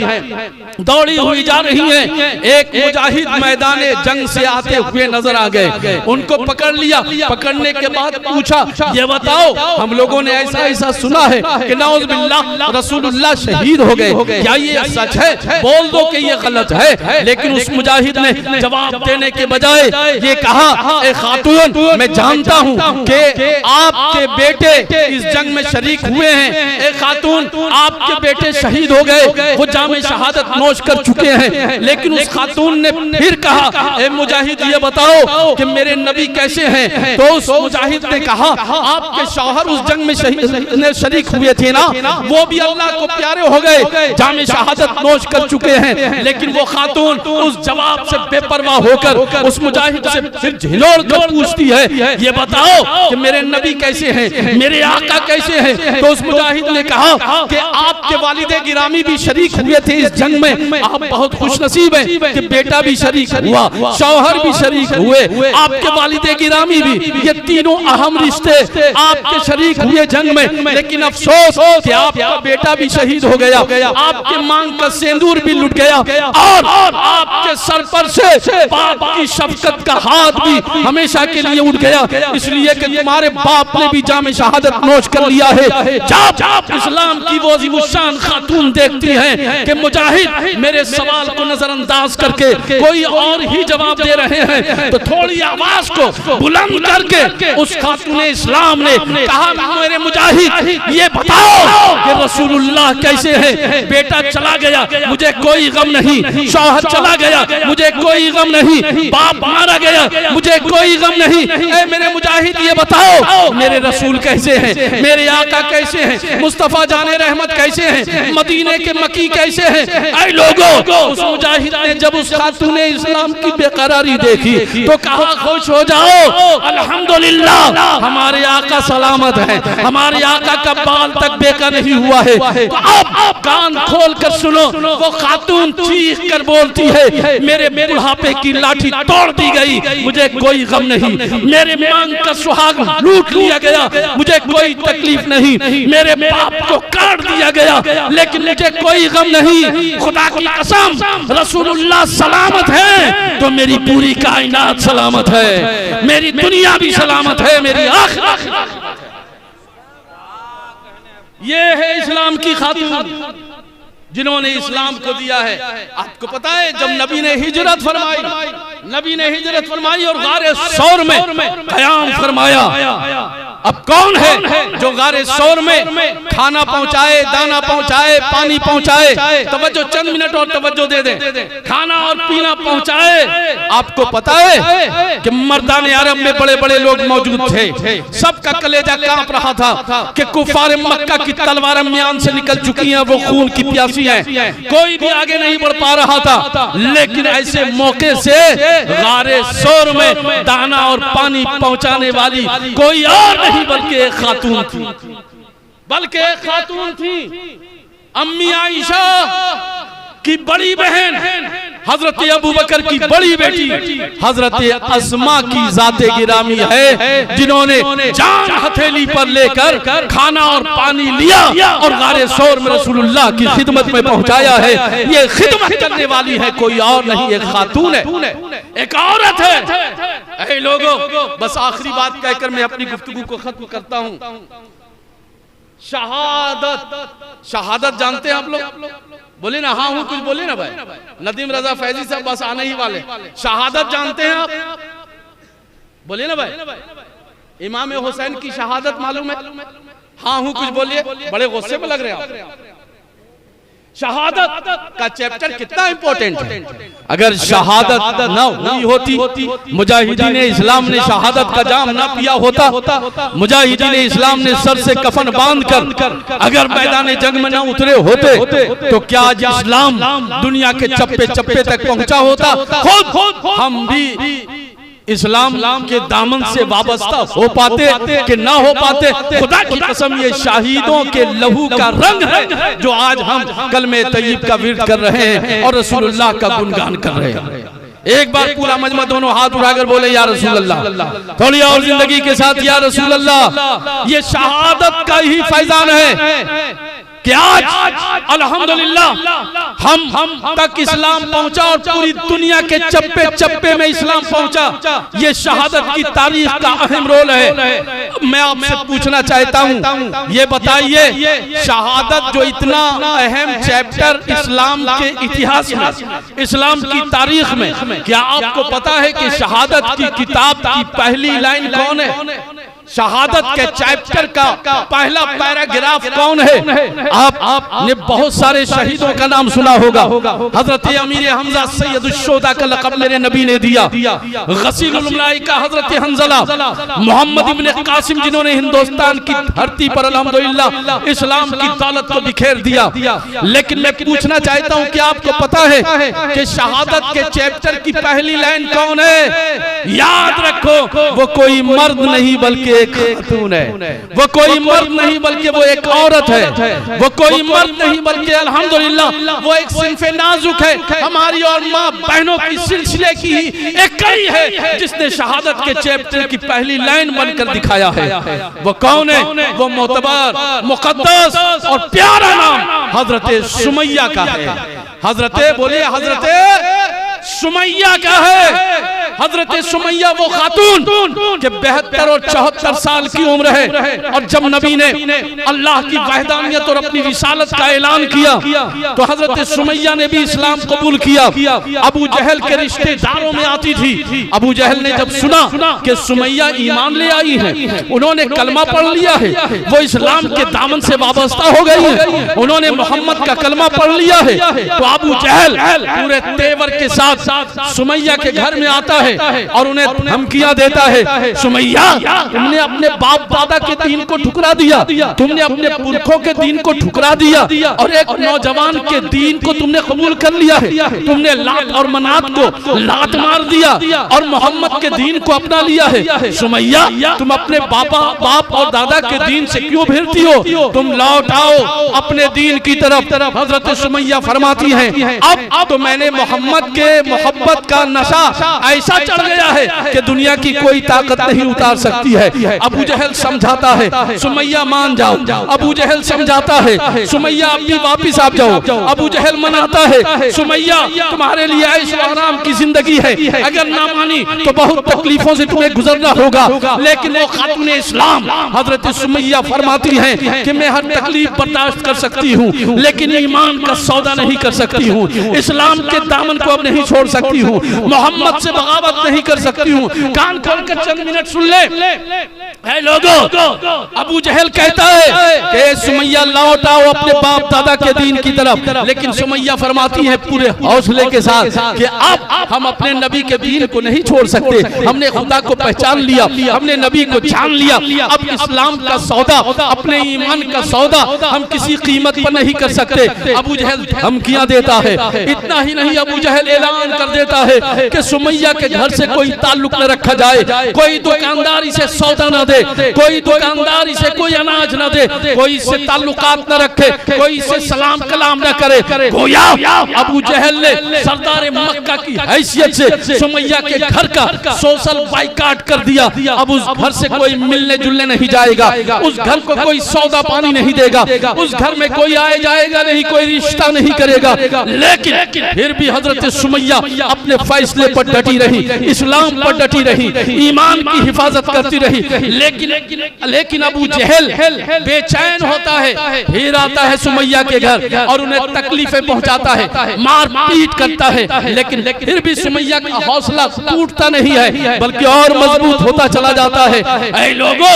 [SPEAKER 1] दौड़ी हुई जा रही है। एक मुजाहिद मैदान जंग से आते हुए नजर आ गए, उनको पकड़ लिया। पकड़ने के बाद पूछा, ये बताओ हम लोगों ने ऐसा सुना है कि नौज़ बिल्लाह रसूलुल्लाह शहीद हो गए, क्या ये सच है? बोल दो कि ये गलत है। लेकिन उस मुजाहिद ने जवाब देने के बजाय ये कहा, ए खातून मैं जानता हूँ कि आपके बेटे इस जंग में शरीक हुए हैं। ए खातून आपके बेटे शहीद हो गए, वो जामे शहादत नोश कर चुके हैं। लेकिन उस खातून ने फिर कहा, ए मुजाहिद ये बताओ कि मेरे नबी कैसे हैं? तो उस मुजाहिद ने कहा, आपके शौहर उस जंग में शरीक हुए थे ना, वो भी अल्लाह को प्यारे हो गए, जामे शहादत नोश कर चुके हैं। लेकिन वो खातून उस जवाब से बेपरवाह होकर उस मुजाहिद से फिर झिलोड़ कर पूछती है, ये बताओ कि मेरे नबी कैसे हैं, मेरे आका कैसे हैं? तो उस मुजाहिद ने कहा कि आपके वालिदे गिरामी भी शरीक हुए थे इस जंग में, आप बहुत खुशनसीब हैं कि बेटा भी शरीक हुआ, शौहर भी शरीक हुए, आपके वालिदे गिरामी भी, ये तीनों अहम रिश्ते आपके शरीक हुए जंग में। लेकिन अफसोस कि आपका बेटा भी शहीद हो गया, आपके मांग का सिंदूर भी लुट गया और आपके सर पर से बाप की शफकत का हाथ भी हमेशा के लिए उठ गया, इसलिए कि तुम्हारे बाप ने भी जामे शहादत नोश कर लिया है। जब इस्लाम की वो अज़ीमुश्शान खातून देखती हैं कि मुजाहिद मेरे सवाल को नजरअंदाज करके कोई और ही जवाब दे रहे हैं, तो थोड़ी आवाज को बुलंद करके उस खातून इस्लाम ने कहा, मेरे मुजाहिद ये बताओ कि रसूलुल्लाह कैसे हैं? बेटा चला गया, मुझे कोई गम नहीं, शौहर चला गया, मुझे कोई गम नहीं, बाप मारा गया, मुझे कोई गम नहीं। ऐ मेरे मुजाहिद ये बताओ मेरे रसूल कैसे हैं, मेरे आका कैसे हैं, मुस्तफा जाने रहमत कैसे हैं, मदीने के मकी कैसे हैं? ऐ लोगों, उस मुजाहिद ने जब उस खातून इस्लाम की बेकरारी देखी तो कहा, खुश हो जाओ, अल्हम्दुलिल्लाह हमारे आका सलामत है, हमारे आका का बाल तक बेका नहीं हुआ है। तो अब कान खोल कर सुनो, वो खातून चीख कर बोलती है, मेरे बुढ़ापे की लाठी तोड़ दी गई, मुझे कोई गम नहीं, मेरे मांग का सुहाग लूट लिया गया, मुझे कोई तकलीफ नहीं, मेरे बाप को काट दिया गया, लेकिन मुझे कोई गम नहीं। खुदा की कसम रसूलुल्लाह सलामत है तो मेरी पूरी कायनात सलामत है, मेरी दुनिया भी सलामत है, मेरी आखिरत। ये है इस्लाम की खातून, जिन्होंने इस्लाम को दिया है। आपको पता है जब नबी ने हिजरत फरमाई और गारे सौर में क़याम फरमाया, अब कौन है जो गारे सौर में खाना पहुंचाए, दाना पहुंचाए, पानी पहुंचाए? तवज्जो, चंद मिनट और तवज्जो दे दें। खाना और पीना पहुंचाए। आपको पता है कि मर्दाने अरब में बड़े बड़े लोग मौजूद थे, सबका कलेजा कांप रहा था कि कुफार मक्का की तलवार म्यान से निकल चुकी हैं, वो खून की प्यासी हैं, कोई भी आगे नहीं बढ़ पा रहा था। लेकिन ऐसे मौके से गारे सौर में दाना और पानी पहुंचाने वाली कोई और नहीं बल्कि एक खातून थी, अम्मी आयशा की बड़ी बहन, हजरत अबू बकर की बड़ी बेटी हजरत अस्मा की जाते गिरामी है, जिन्होंने जान हथेली पर लेकर खाना और पानी लिया और गारे सौर में रसूलुल्लाह की खिदमत में पहुंचाया है। ये खिदमत करने वाली है कोई और नहीं, एक खातून है, एक औरत है। ऐ लोगों, बस आखिरी बात कहकर मैं अपनी गुफ्तगू को खत्म करता हूं। शहादत जानते हैं आप लोग? बोले ना हाँ हूं, कुछ बोले ना भाई। नदीम रजा फैजी साहब बस आने ही वाले। शहादत जानते हैं आप? बोले ना भाई। इमाम हुसैन की शहादत मालूम है? हाँ हूं, कुछ बोलिए। बड़े गुस्से में लग रहे हैं। शहादत का चैप्टर कितना इंपॉर्टेंट है। अगर शहादत ना हुई होती, मुजाहिदीन इस्लाम ने शहादत का जाम ना पिया होता, मुजाहिदीन इस्लाम ने सर से कफन बांधकर अगर मैदान जंग में ना उतरे होते तो क्या आज इस्लाम दुनिया के चप्पे चप्पे तक पहुंचा होता? खुद हम भी इस्लाम के दामन से वाबस्ता हो पाते कि ना हो पाते? खुदा की कसम, ये शहीदों के लहू का रंग है जो आज हम कलमे तय्यब का विर्द कर रहे हैं और रसूलुल्लाह का गुणगान कर रहे हैं। एक बार पूरा मजमा दोनों हाथ उठाकर बोले या रसूलुल्लाह, थोड़ी और जिंदगी के साथ या रसूलुल्लाह। ये शहादत का ही फैजान है कि आज अल्हम्दुलिल्लाह हम तक इस्लाम पहुंचा और पूरी दुनिया के चप्पे चप्पे में इस्लाम पहुंचा। ये शहादत की तारीख का अहम रोल है। मैं आपसे पूछना चाहता हूं, ये बताइए, शहादत जो इतना अहम चैप्टर इस्लाम के इतिहास में, इस्लाम की तारीख में, क्या आपको पता है कि शहादत की किताब की पहली लाइन कौन है? शहादत के चैप्टर का पहला पैराग्राफ कौन है? आपने बहुत सारे शहीदों का नाम सुना होगा। हजरत अमीर हमजा सैयदुश्शोदा का लक़ब मेरे नबी ने दिया। गसीलुल मलाइका हजरत हंजला, मोहम्मद इब्न कासिम, जिन्होंने हिंदुस्तान की धरती पर अल्हम्दुलिल्लाह इस्लाम की दौलत को बिखेर दिया। लेकिन मैं पूछना चाहता हूं कि आपको पता है कि शहादत के चैप्टर की पहली लाइन कौन है? याद रखो, वो कोई मर्द नहीं बल्कि एक खातून है। वो कोई मर्द नहीं बल्कि वो एक औरत है। वो कोई मर्द नहीं बल्कि अल्हम्दुलिल्लाह वो एक सिन्फ़े नाजुक है। हमारी और माँ बहनों की सिलसिले की ही एक कड़ी है जिसने शहादत के चैप्टर की पहली लाइन बनकर दिखाया है। वो कौन है? वो मोतबर, मुक़द्दस और प्यारा नाम हजरत सुमैया का है। हजरत बोलिए, हजरत सुमैया का है। हजरत सुमैया वो खातून के 72 और 74 साल की उम्र है और जब नबी ने अल्लाह की वहदानियत और अपनी रिसालत का ऐलान किया तो हजरत सुमैया ने भी इस्लाम कबूल किया। अबू जहल के रिश्तेदारों में आती थी। अबू जहल ने जब सुना कि सुमैया ईमान ले आई है, उन्होंने कलमा पढ़ लिया है, वो इस्लाम के दामन से वाबस्ता हो गई है, उन्होंने मोहम्मद का कलमा पढ़ लिया है, तो अबू जहल पूरे तेवर के साथ सुमैया के घर में आता है और उन्हें धमकियां देता है। सुमैया, तुमने अपने बाप दादा के दीन को ठुकरा दिया, तुमने अपने पुरखों के दीन को ठुकरा दिया और एक नौजवान के दीन को तुमने कबूल कर लिया है। तुमने लात और मनात को लात मार दिया और मोहम्मद के दीन को अपना लिया है। सुमैया, तुम अपने बाप और दादा के दीन से क्यों भिड़ती हो? तुम लौट आओ अपने दीन की तरफ। हजरत सुमैया फरमाती हैं, अब तो मैंने मोहम्मद के मोहब्बत का नशा ऐसे ऐसा चढ़ गया है कि दुनिया की कोई ताकत नहीं उतार सकती है। अबू जहल समझाता है सुमैया मान जाओ, अबू जहल समझाता है सुमैया अब भी वापिस आप जाओ, अबू जहल मनाता है सुमैया तुम्हारे लिए ऐश व आराम की जिंदगी है, अगर ना मानी तो बहुत तकलीफों से तुम्हें गुजरना होगा। लेकिन वो खातून इस्लाम हजरत सुमैया फरमाती हैं कि मैं हर तकलीफ बर्दाश्त कर सकती हूँ, लेकिन ईमान का सौदा नहीं कर सकती हूँ, इस्लाम के दामन को अब नहीं छोड़ सकती हूँ, मोहम्मद से बगावत नहीं कर सकती हूँ। कान खोल कर चंद मिनट सुन ले लोगों। अबू जहल कहता है कि सुमैया लौट आओ अपने बाप दादा के दीन की तरफ, लेकिन सुमैया फरमाती है पूरे हौसले के साथ कि अब हम अपने नबी के दीन को नहीं छोड़ सकते, हमने खुदा को पहचान लिया, हमने नबी को जान लिया, अब इस्लाम का सौदा, अपने ईमान का सौदा हम किसी कीमत पर नहीं कर सकते। अबू जहल धमकियां देता है, इतना ही नहीं अबू जहल ऐलान कर देता है कि सुमैया के घर से कोई ताल्लुक न रखा जाए, कोई दुकानदार इसे सौदा न दे, कोई दुकानदार इसे कोई अनाज न दे, कोई इससे ताल्लुकात न रखे, कोई इससे सलाम कलाम न करे। गोया अबू जहल ने सरदार मक्का की हैसियत से सुमैया के घर का सोशल बाइकाट कर दिया। अब उस घर से कोई मिलने जुलने नहीं जाएगा, उस घर को कोई सौदा पानी नहीं देगा, उस घर में कोई आए जाएगा नहीं, कोई रिश्ता नहीं करेगा। लेकिन फिर भी हजरत सुमैया अपने फैसले पर डटी रही, इस्लाम पर डटी रही, ईमान की हिफाजत करती रही। लेकिन अबू जहल बेचैन होता है, फिर आता है सुमैया के घर और उन्हें तकलीफें पहुंचाता है, मार पीट करता है, लेकिन फिर भी सुमैया का हौसला टूटता नहीं है बल्कि और मजबूत होता चला जाता है। ऐ लोगों,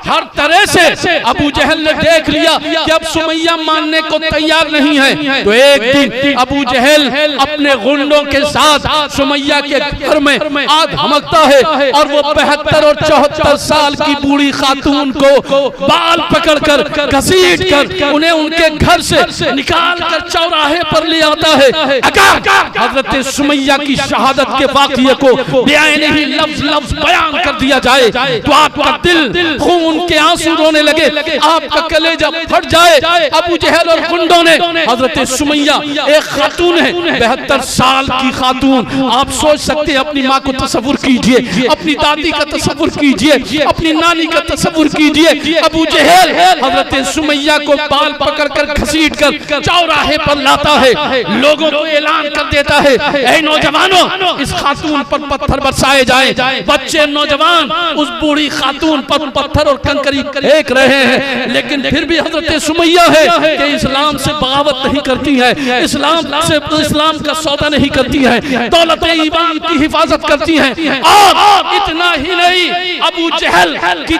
[SPEAKER 1] हर तरह से अबू जहल ने देख लिया कि अब सुमैया मानने को तैयार नहीं है, तो एक दिन अबू जहल अपने गुंडों के साथ सुमैया के घर में आ धमकता है और वो 72 और 74 साल की बूढ़ी खातून को बाल पकड़कर घसीट कर उन्हें उनके घर से निकाल कर चौराहे पर ले आता है। अगर हजरत सुमैया की शहादत के वाक़ये को बयान ही लफ्ज बयान कर दिया जाए तो आपका दिल खून के आंसू रोने लगे, आपका कलेजा फट जाए। अबू जहल और गुंडों ने हजरत सुमैया एक खातून है, 72 साल की खातून, आप सोच सकते हैं, अपनी माँ को तसव्वुर कीजिए, अपनी दादी का तसव्वुर कीजिए, अपनी नानी का तसव्वुर कीजिए। अबू जहल हजरत सुमैया को बाल पकड़कर घसीट कर चौराहे पर लाता है, लोगों को ऐलान कर देता है, ऐ नौजवानों, इस खातून पर पत्थर बरसाए जाएं। बच्चे नौजवान उस बूढ़ी खातून पर पत्थर और कंकरी फेंक रहे हैं, लेकिन फिर भी हजरत सुमैया है कि इस्लाम से बगावत नहीं करती है, इस्लाम का सौदा नहीं करती है, दौलत ईमान की हिफाजत करती है। और इतना ही नहीं, अबू जहल की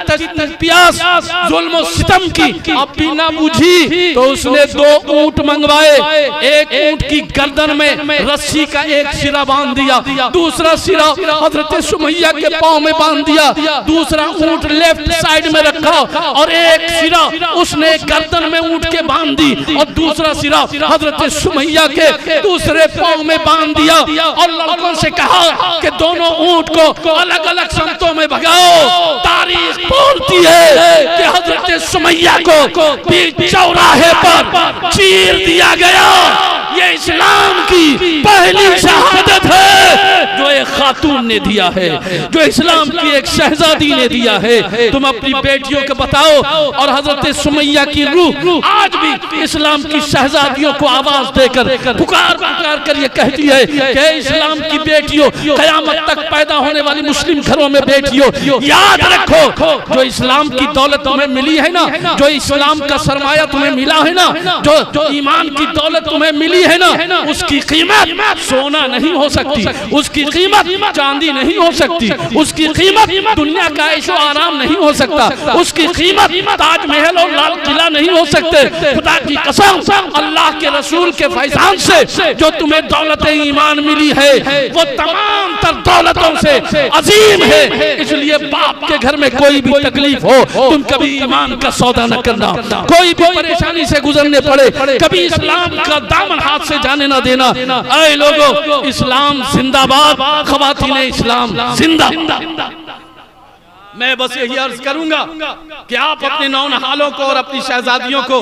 [SPEAKER 1] प्यास जुल्म और सितम की अब भी ना बुझी तो उसने 2 ऊंट मंगवाए, एक ऊंट की गर्दन में रस्सी का एक सिरा बांध दिया, दूसरा सिरा हजरत सुमैया के पांव में बांध दिया, दूसरा ऊंट लेफ्ट साइड में रखा और एक सिरा उसने गर्दन में ऊंट के बांध दी और दूसरा सिरा हजरत सुमैया के दूसरे पांव में बांध दिया और लड़कों से कहा कि दोनों ऊंट को अलग अलग समतों में भगाओ। तारीख बोलती है कि हजरत सुमैया को बीच चौराहे पर चीर दिया गया। ये इस्लाम की पहली शहादत है जो एक खातून ने दिया है, जो इस्लाम की एक शहजादी ने दिया है। तुम अपनी बेटियों को बताओ, और हजरत सुमैया की रूह आज भी इस्लाम की शहजादियों को आवाज देकर पुकार पुकार कर ये कहती है कि इस्लाम की बेटियों, कयामत तक पैदा होने वाली मुस्लिम घरों में बेटियों, याद रखो जो इस्लाम की दौलत तुम्हें मिली है ना, जो इस्लाम का सरमाया तुम्हें मिला है ना, जो ईमान की दौलत तुम्हें मिली है ना, उसकी कीमत सोना नहीं हो सकती, उसकी कीमत चांदी नहीं हो सकती, उसकी कीमत दुनिया का ऐशो आराम नहीं हो सकता, उसकी कीमत ताजमहल और लाल किला नहीं हो सकते। खुदा की कसम, अल्लाह के रसूल के फैजान से जो तुम्हें दौलत ईमान मिली है वो तमाम तर दौलतों से अजीम है। इसलिए बाप के घर में कोई भी तकलीफ हो, तुम कभी ईमान का सौदा न करना, कोई भी परेशानी से गुजरने पड़े, कभी इस्लाम का दामन हाथ से जाने ना देना। ऐ लोगों, इस्लाम जिंदाबाद, ख़वातीन इस्लाम जिंदा। मैं बस यही अर्ज करूंगा कि आप अपने नौनहालों को और अपनी शहजादियों को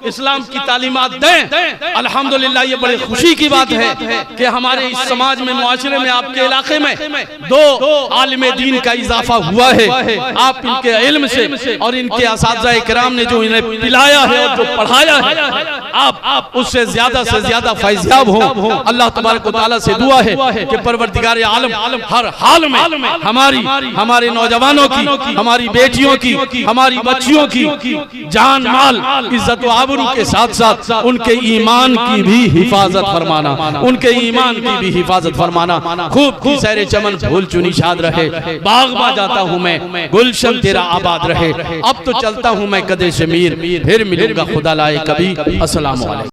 [SPEAKER 1] इस्लाम की तालीमात दें। अल्हम्दुलिल्लाह ये बड़ी खुशी की बात है कि हमारे इस समाज में, मुआशरे में, आपके इलाके में 2 आलिम दीन का इजाफा हुआ है। आप इनके इल्म से और इनके असातिज़ा किराम ने जो इन्हें पिलाया है और जो पढ़ाया है, आप उससे ज्यादा फैज़याब हो। अल्लाह तबारक व तआला से दुआ है कि परवरदिगार आलम हर हाल में हमारे नौजवानों की, हमारी बेटियों की, हमारी बच्चियों की जान माल, इज्जत व आबरू के साथ साथ उनके ईमान की भी हिफाजत फरमाना, उनके ईमान की भी हिफाजत फरमाना। खूब सैर चमन फूल चुनी शाद रहे, बागबा जाता हूँ मैं, गुलशन तेरा आबाद रहे। अब तो चलता हूँ मैं कदे शमीर, फिर मिलूंगा खुदा लाए कभी। अस्सलाम वालेकुम।